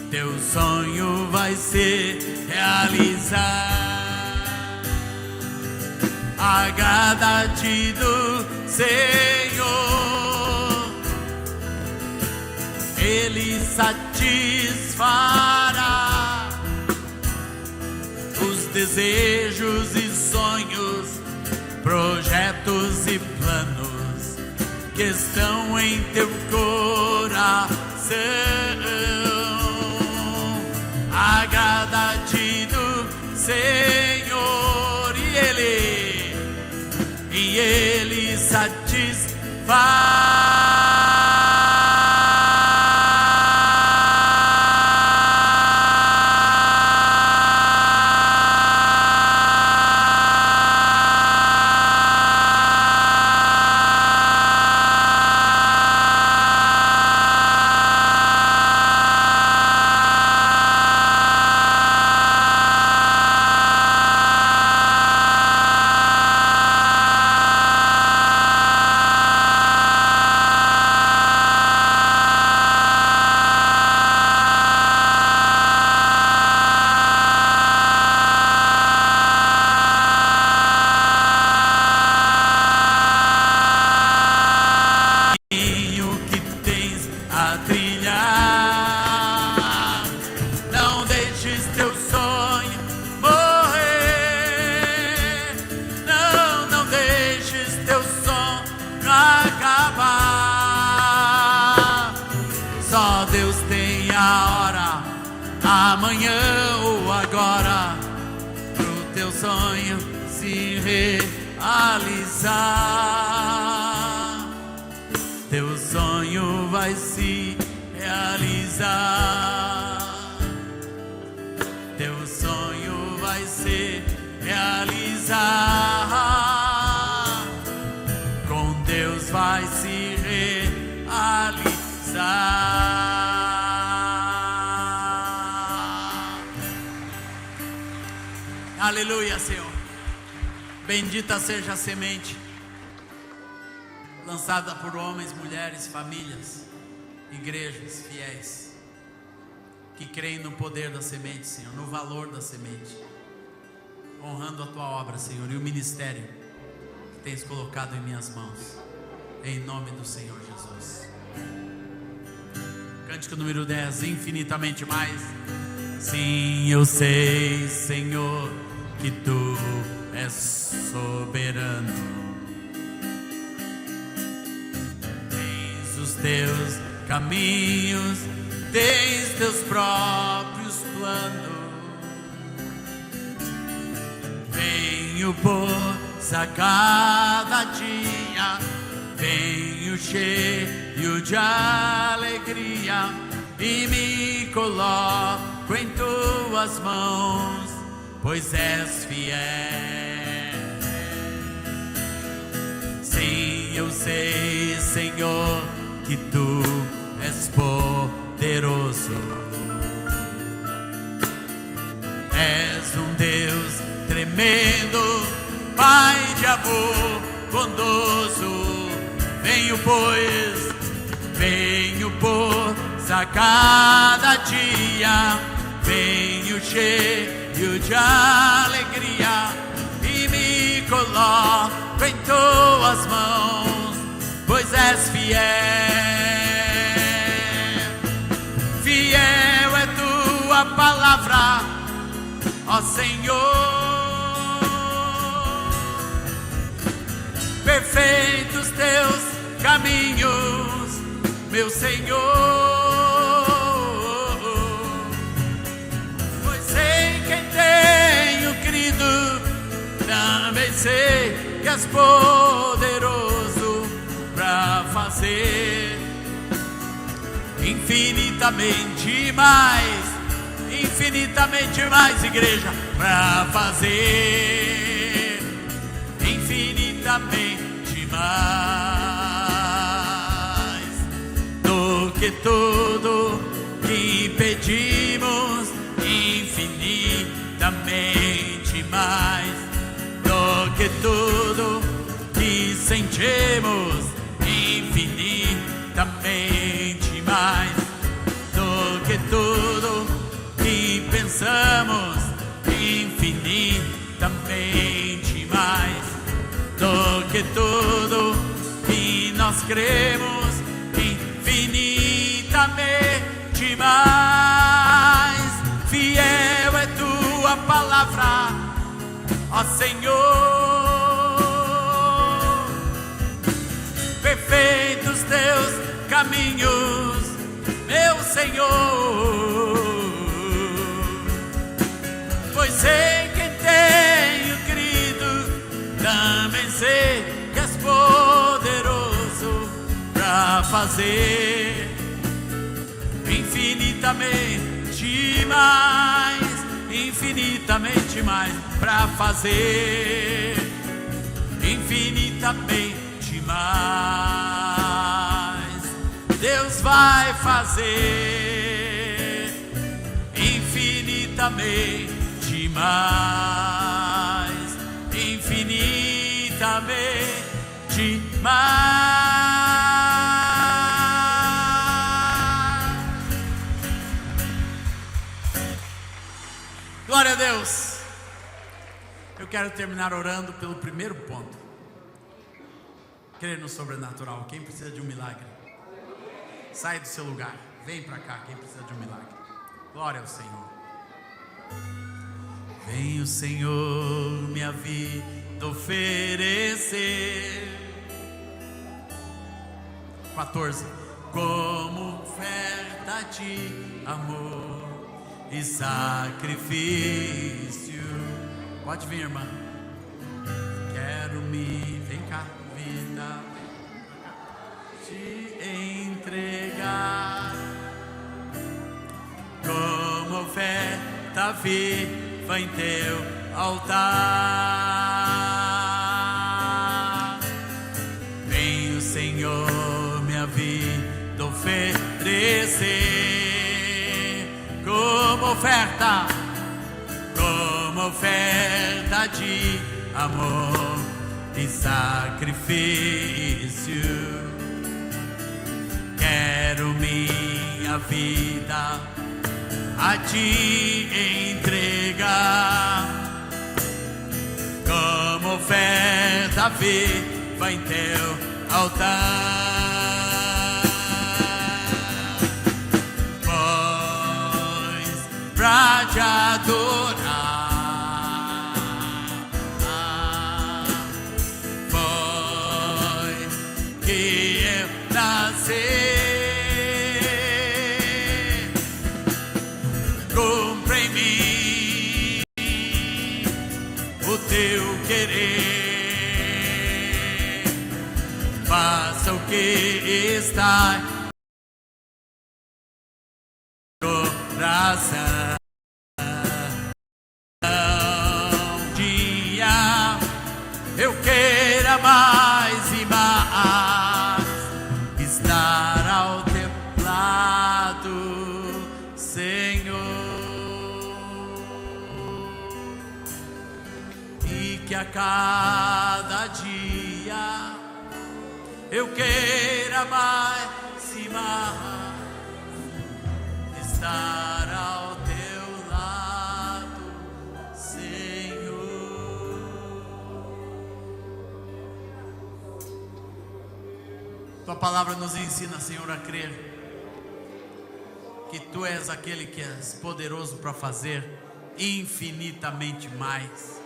Teu sonho vai se realizar. Agrada-te do Senhor, Ele satisfará os desejos e sonhos, projetos e planos que estão em teu coração. Agrada-te do Senhor e Ele satisfaz. Amanhã ou agora, pro teu sonho se realizar. Teu sonho vai se realizar. Teu sonho vai se realizar. Com Deus vai se realizar. Aleluia, Senhor. Bendita seja a semente lançada por homens, mulheres, famílias, igrejas fiéis que creem no poder da semente, Senhor, no valor da semente, honrando a tua obra, Senhor, e o ministério que tens colocado em minhas mãos, em nome do Senhor Jesus. Cântico número 10, infinitamente mais. Sim, eu sei, Senhor, que tu és soberano. Tens os teus caminhos, tens teus próprios planos. Venho por cada dia, venho cheio de alegria e me coloco em tuas mãos, pois és fiel. Sim, eu sei, Senhor, que tu és poderoso. És um Deus tremendo, Pai de amor bondoso. Venho por a cada dia, venho cheio de alegria e me coloco em tuas mãos, pois és fiel. Fiel é tua palavra, ó Senhor. Perfeitos teus caminhos, meu Senhor. Pois sei quem tenho crido, também sei que és poderoso para fazer infinitamente mais, igreja, para fazer infinitamente mais do que tudo que pedimos, infinitamente mais do que tudo sentimos infinitamente mais do que tudo que pensamos, infinitamente mais do que tudo que nós cremos, infinitamente mais. Fiel é tua palavra, ó Senhor. Perfeitos teus caminhos, meu Senhor. Pois sei que tenho crido, também sei que és poderoso para fazer infinitamente mais, infinitamente mais, para fazer infinitamente mais. Deus vai fazer infinitamente mais, infinitamente mais. Glória a Deus. Eu quero terminar orando pelo primeiro ponto. Crer no sobrenatural. Quem precisa de um milagre? Sai do seu lugar. Vem para cá. Quem precisa de um milagre? Glória ao Senhor. Vem o Senhor minha vida oferecer. 14. Como oferta de amor e sacrifício. Pode vir, irmã. Quero me, vem cá, vida, te entregar como oferta viva em teu altar. Vem o Senhor minha vida oferecer como oferta de amor e sacrifício. Quero minha vida a te entregar como oferta viva em teu altar. Pois pra te adorar que eu nasci. Cumpre em mim o teu querer, faça o que está no coração. Um dia eu queira mais e mais estar ao teu lado, Senhor, e que a cada dia eu queira mais e mais estar ao teu lado, Senhor. Tua palavra nos ensina, Senhor, a crer que Tu és aquele que és poderoso para fazer infinitamente mais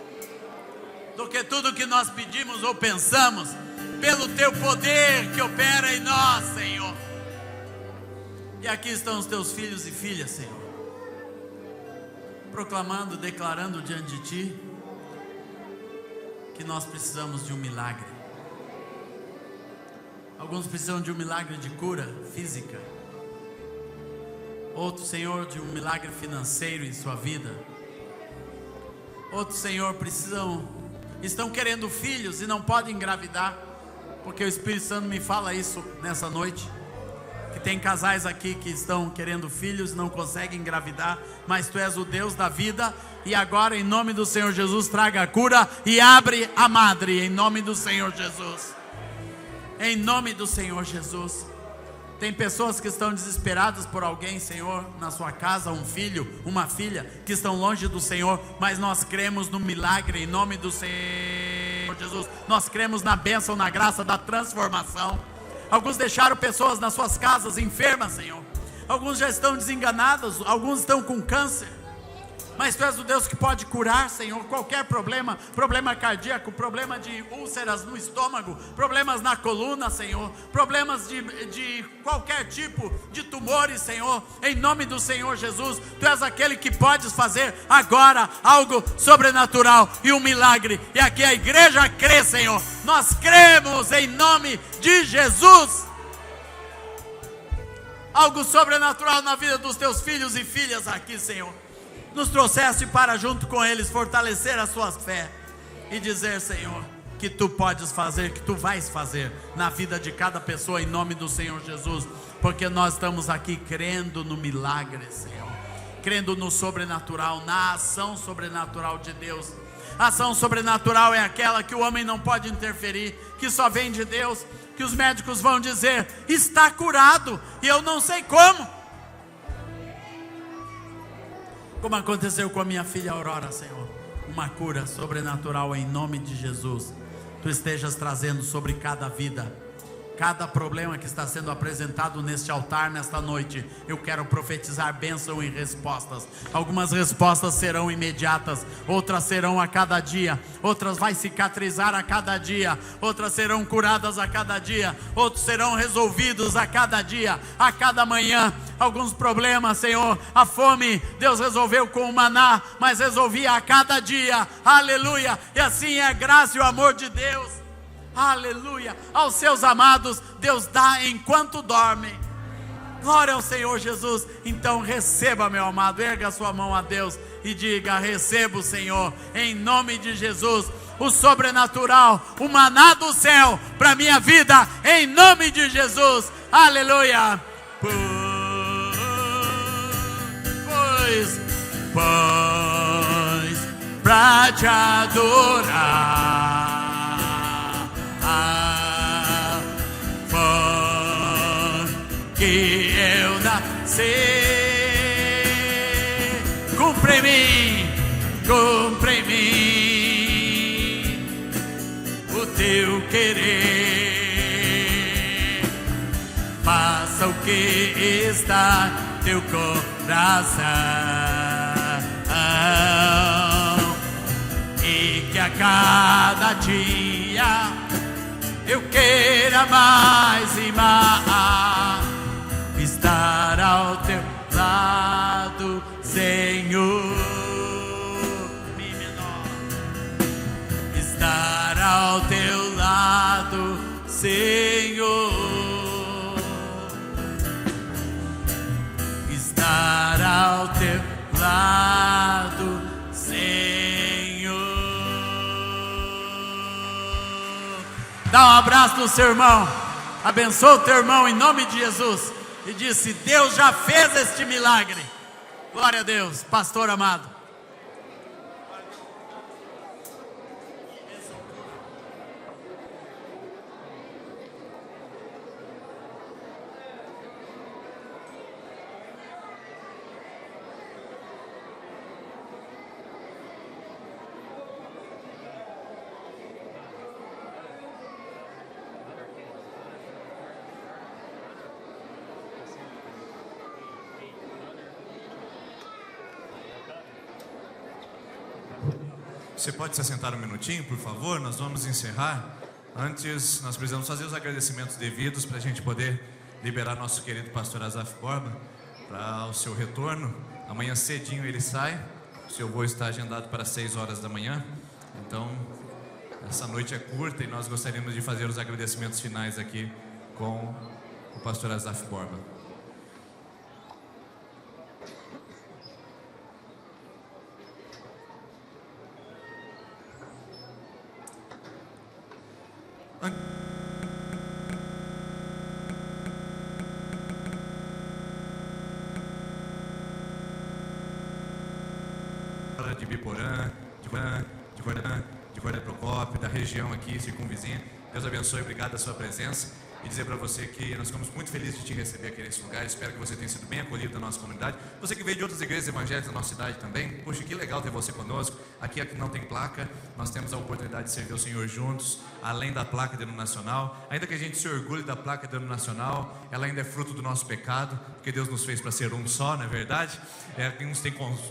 do que tudo que nós pedimos ou pensamos, pelo Teu poder que opera em nós, Senhor. E aqui estão os Teus filhos e filhas, Senhor, proclamando, declarando diante de Ti que nós precisamos de um milagre. Alguns precisam de um milagre de cura física. Outros, Senhor, de um milagre financeiro em sua vida. Outros, Senhor, estão querendo filhos e não podem engravidar, porque o Espírito Santo me fala isso nessa noite, que tem casais aqui que estão querendo filhos e não conseguem engravidar, mas Tu és o Deus da vida. E agora, em nome do Senhor Jesus, traga a cura e abre a madre, em nome do Senhor Jesus. em nome do Senhor Jesus. Tem pessoas que estão desesperadas por alguém, Senhor, na sua casa, um filho, uma filha, que estão longe do Senhor, mas nós cremos no milagre, em nome do Senhor Jesus. Nós cremos na bênção, na graça da transformação. Alguns deixaram pessoas nas suas casas enfermas, Senhor. Alguns já estão desenganados, alguns estão com câncer. Mas Tu és o Deus que pode curar, Senhor, qualquer problema, problema cardíaco, problema de úlceras no estômago, problemas na coluna, Senhor, problemas de qualquer tipo de tumores, Senhor, em nome do Senhor Jesus. Tu és aquele que podes fazer agora algo sobrenatural e um milagre, e aqui a igreja crê, Senhor, nós cremos em nome de Jesus. Algo sobrenatural na vida dos Teus filhos e filhas aqui, Senhor. Nos trouxeste para junto com eles fortalecer a sua fé e dizer, Senhor, que Tu podes fazer, que Tu vais fazer na vida de cada pessoa, em nome do Senhor Jesus, porque nós estamos aqui crendo no milagre, Senhor, crendo no sobrenatural, na ação sobrenatural de Deus. A ação sobrenatural é aquela que o homem não pode interferir, que só vem de Deus, que os médicos vão dizer, está curado, e eu não sei como aconteceu com a minha filha Aurora, Senhor, uma cura sobrenatural em nome de Jesus. Tu estejas trazendo sobre cada vida, cada problema que está sendo apresentado neste altar nesta noite. Eu quero profetizar bênção e respostas. Algumas respostas serão imediatas, outras serão a cada dia, outras vai cicatrizar a cada dia, outras serão curadas a cada dia, outros serão resolvidos a cada dia, a cada manhã. Alguns problemas, Senhor, a fome, Deus resolveu com o maná, mas resolvia a cada dia, aleluia, e assim é a graça e o amor de Deus, aleluia, aos seus amados, Deus dá enquanto dormem, glória ao Senhor Jesus. Então receba, meu amado, erga a sua mão a Deus e diga, recebo, Senhor, em nome de Jesus, o sobrenatural, o maná do céu, para minha vida, em nome de Jesus, aleluia. Pois pra te adorar, foi que eu nasci. Cumpre em mim o teu querer, faça o que está teu coração, e que a cada dia eu queira mais e mais estar ao teu lado, Senhor. Mi menor. Estar ao teu lado, Senhor. Estar ao teu lado, Senhor. Dá um abraço no seu irmão, abençoa o teu irmão em nome de Jesus e disse, Deus já fez este milagre. Glória a Deus, pastor amado. Você pode se assentar um minutinho, por favor? Nós vamos encerrar. Antes, nós precisamos fazer os agradecimentos devidos para a gente poder liberar nosso querido pastor Asaf Borba para o seu retorno. Amanhã cedinho ele sai. O seu voo está agendado para 6 horas da manhã. Então, essa noite é curta e nós gostaríamos de fazer os agradecimentos finais aqui com o pastor Asaf Borba. De Biporã, de Guarda Procópio, da região aqui circunvizinha, Deus abençoe, obrigado pela sua presença. E dizer para você que nós ficamos muito felizes de te receber aqui nesse lugar. Espero que você tenha sido bem acolhido na nossa comunidade. Você que veio de outras igrejas evangélicas da nossa cidade também, poxa, que legal ter você conosco. Aqui não tem placa, nós temos a oportunidade de servir o Senhor juntos, além da placa denominacional. Ainda que a gente se orgulhe da placa denominacional, ela ainda é fruto do nosso pecado, porque Deus nos fez para ser um só, não é verdade? Uns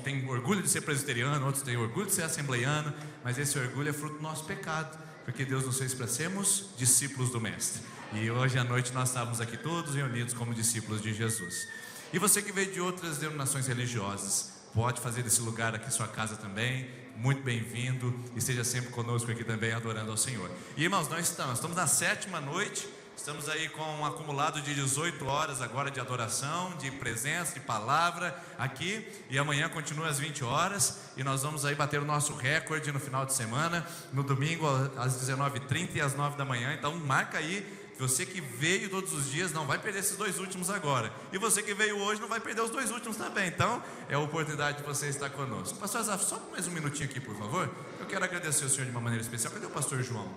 têm orgulho de ser presbiteriano, outros têm orgulho de ser assembleiano, mas esse orgulho é fruto do nosso pecado, porque Deus nos fez para sermos discípulos do Mestre. E hoje à noite nós estávamos aqui todos reunidos como discípulos de Jesus. E você que veio de outras denominações religiosas, pode fazer desse lugar aqui sua casa também. Muito bem-vindo e esteja sempre conosco aqui também adorando ao Senhor. E irmãos, nós estamos na 7ª noite. Estamos aí com um acumulado de 18 horas agora de adoração, de presença, de palavra aqui. E amanhã continua às 20 horas. E nós vamos aí bater o nosso recorde no final de semana, no domingo às 19h30 e às 9 da manhã. Então marca aí. Você que veio todos os dias não vai perder esses 2 últimos agora. E você que veio hoje não vai perder os 2 últimos também. Então é a oportunidade de você estar conosco. Pastor Azaf, só mais um minutinho aqui, por favor. Eu quero agradecer o senhor de uma maneira especial. Cadê o pastor João?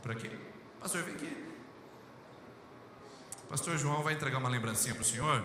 Por aqui. Pastor, vem aqui. O pastor João vai entregar uma lembrancinha para o senhor.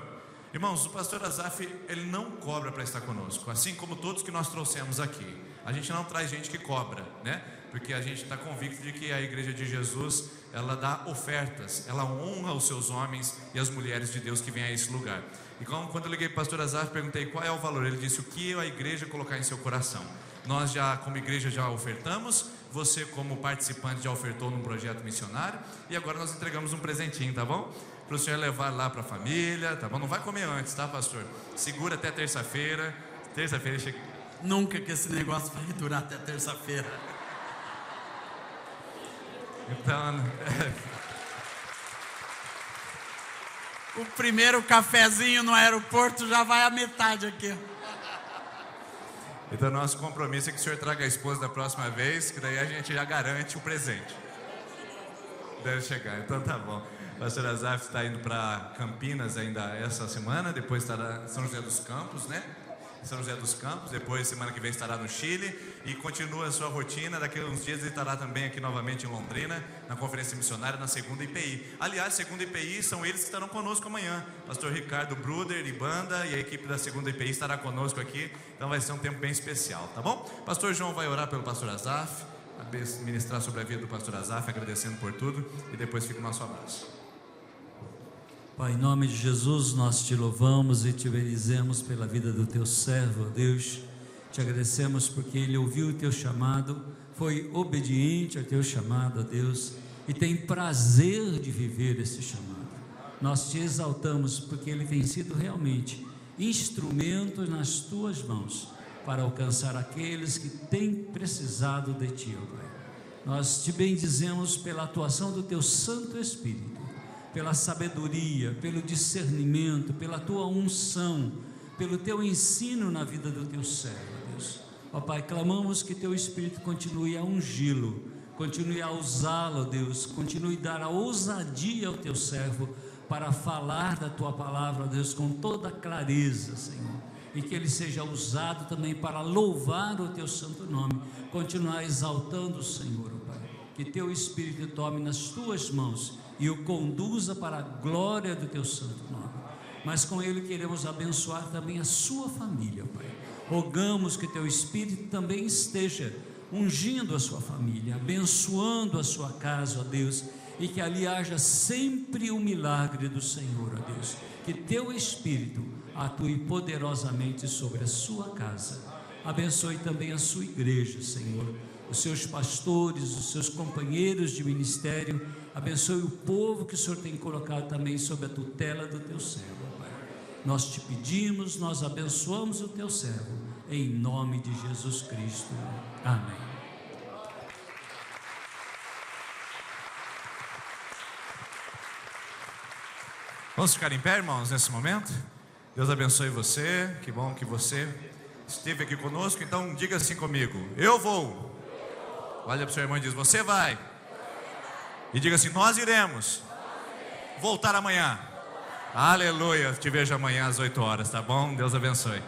Irmãos, o pastor Azaf, ele não cobra para estar conosco, assim como todos que nós trouxemos aqui. A gente não traz gente que cobra, né? Porque a gente está convicto de que a igreja de Jesus, ela dá ofertas, ela honra os seus homens e as mulheres de Deus que vêm a esse lugar. E quando eu liguei para o pastor Azaf, perguntei qual é o valor. Ele disse: o que a igreja colocar em seu coração. Nós já, como igreja, já ofertamos. Você, como participante, já ofertou num projeto missionário. E agora nós entregamos um presentinho, tá bom? Para o senhor levar lá para a família, tá bom? Não vai comer antes, tá, pastor? Segura até terça-feira. Terça-feira chega. Nunca que esse negócio vai durar até terça-feira. Então, o primeiro cafezinho no aeroporto já vai a metade aqui. Então nosso compromisso é que o senhor traga a esposa da próxima vez, que daí a gente já garante o presente. Deve chegar, então tá bom. O pastor Azaf está indo para Campinas ainda essa semana, depois estará em São José dos Campos, né? São José dos Campos, depois semana que vem estará no Chile e continua a sua rotina. Daqui a uns dias ele estará também aqui novamente em Londrina, na conferência missionária, na 2ª IPI. Aliás, 2ª IPI são eles que estarão conosco amanhã. Pastor Ricardo Bruder e banda e a equipe da 2ª IPI estará conosco aqui, então vai ser um tempo bem especial, tá bom? Pastor João vai orar pelo pastor Azaf, ministrar sobre a vida do pastor Azaf, agradecendo por tudo, e depois fica o nosso abraço. Pai, em nome de Jesus, nós te louvamos e te bendizemos pela vida do teu servo, ó Deus. Te agradecemos porque ele ouviu o teu chamado, foi obediente ao teu chamado, ó Deus, e tem prazer de viver esse chamado. Nós te exaltamos porque ele tem sido realmente instrumento nas tuas mãos para alcançar aqueles que têm precisado de ti, ó Pai. Nós te bendizemos pela atuação do teu Santo Espírito, pela sabedoria, pelo discernimento, pela tua unção, pelo teu ensino na vida do teu servo, Deus. Ó Pai, clamamos que teu Espírito continue a ungí-lo, continue a usá-lo, Deus, continue a dar a ousadia ao teu servo para falar da tua palavra, Deus, com toda clareza, Senhor, e que ele seja usado também para louvar o teu santo nome, continuar exaltando o Senhor, ó Pai, que teu Espírito tome nas tuas mãos e o conduza para a glória do teu santo nome. Mas com ele queremos abençoar também a sua família, Pai. Rogamos que teu Espírito também esteja ungindo a sua família, abençoando a sua casa, ó Deus, e que ali haja sempre o milagre do Senhor, ó Deus. Que teu Espírito atue poderosamente sobre a sua casa. Abençoe também a sua igreja, Senhor, os seus pastores, os seus companheiros de ministério. Abençoe o povo que o Senhor tem colocado também sob a tutela do teu servo, Pai. Nós te pedimos, nós abençoamos o teu servo, em nome de Jesus Cristo. Amém. Vamos ficar em pé, irmãos, nesse momento? Deus abençoe você, que bom que você esteve aqui conosco. Então diga assim comigo: eu vou. Olha para o seu irmão e diz: você vai. E diga assim: nós iremos voltar amanhã. Aleluia. Te vejo amanhã às 8 horas, tá bom? Deus abençoe.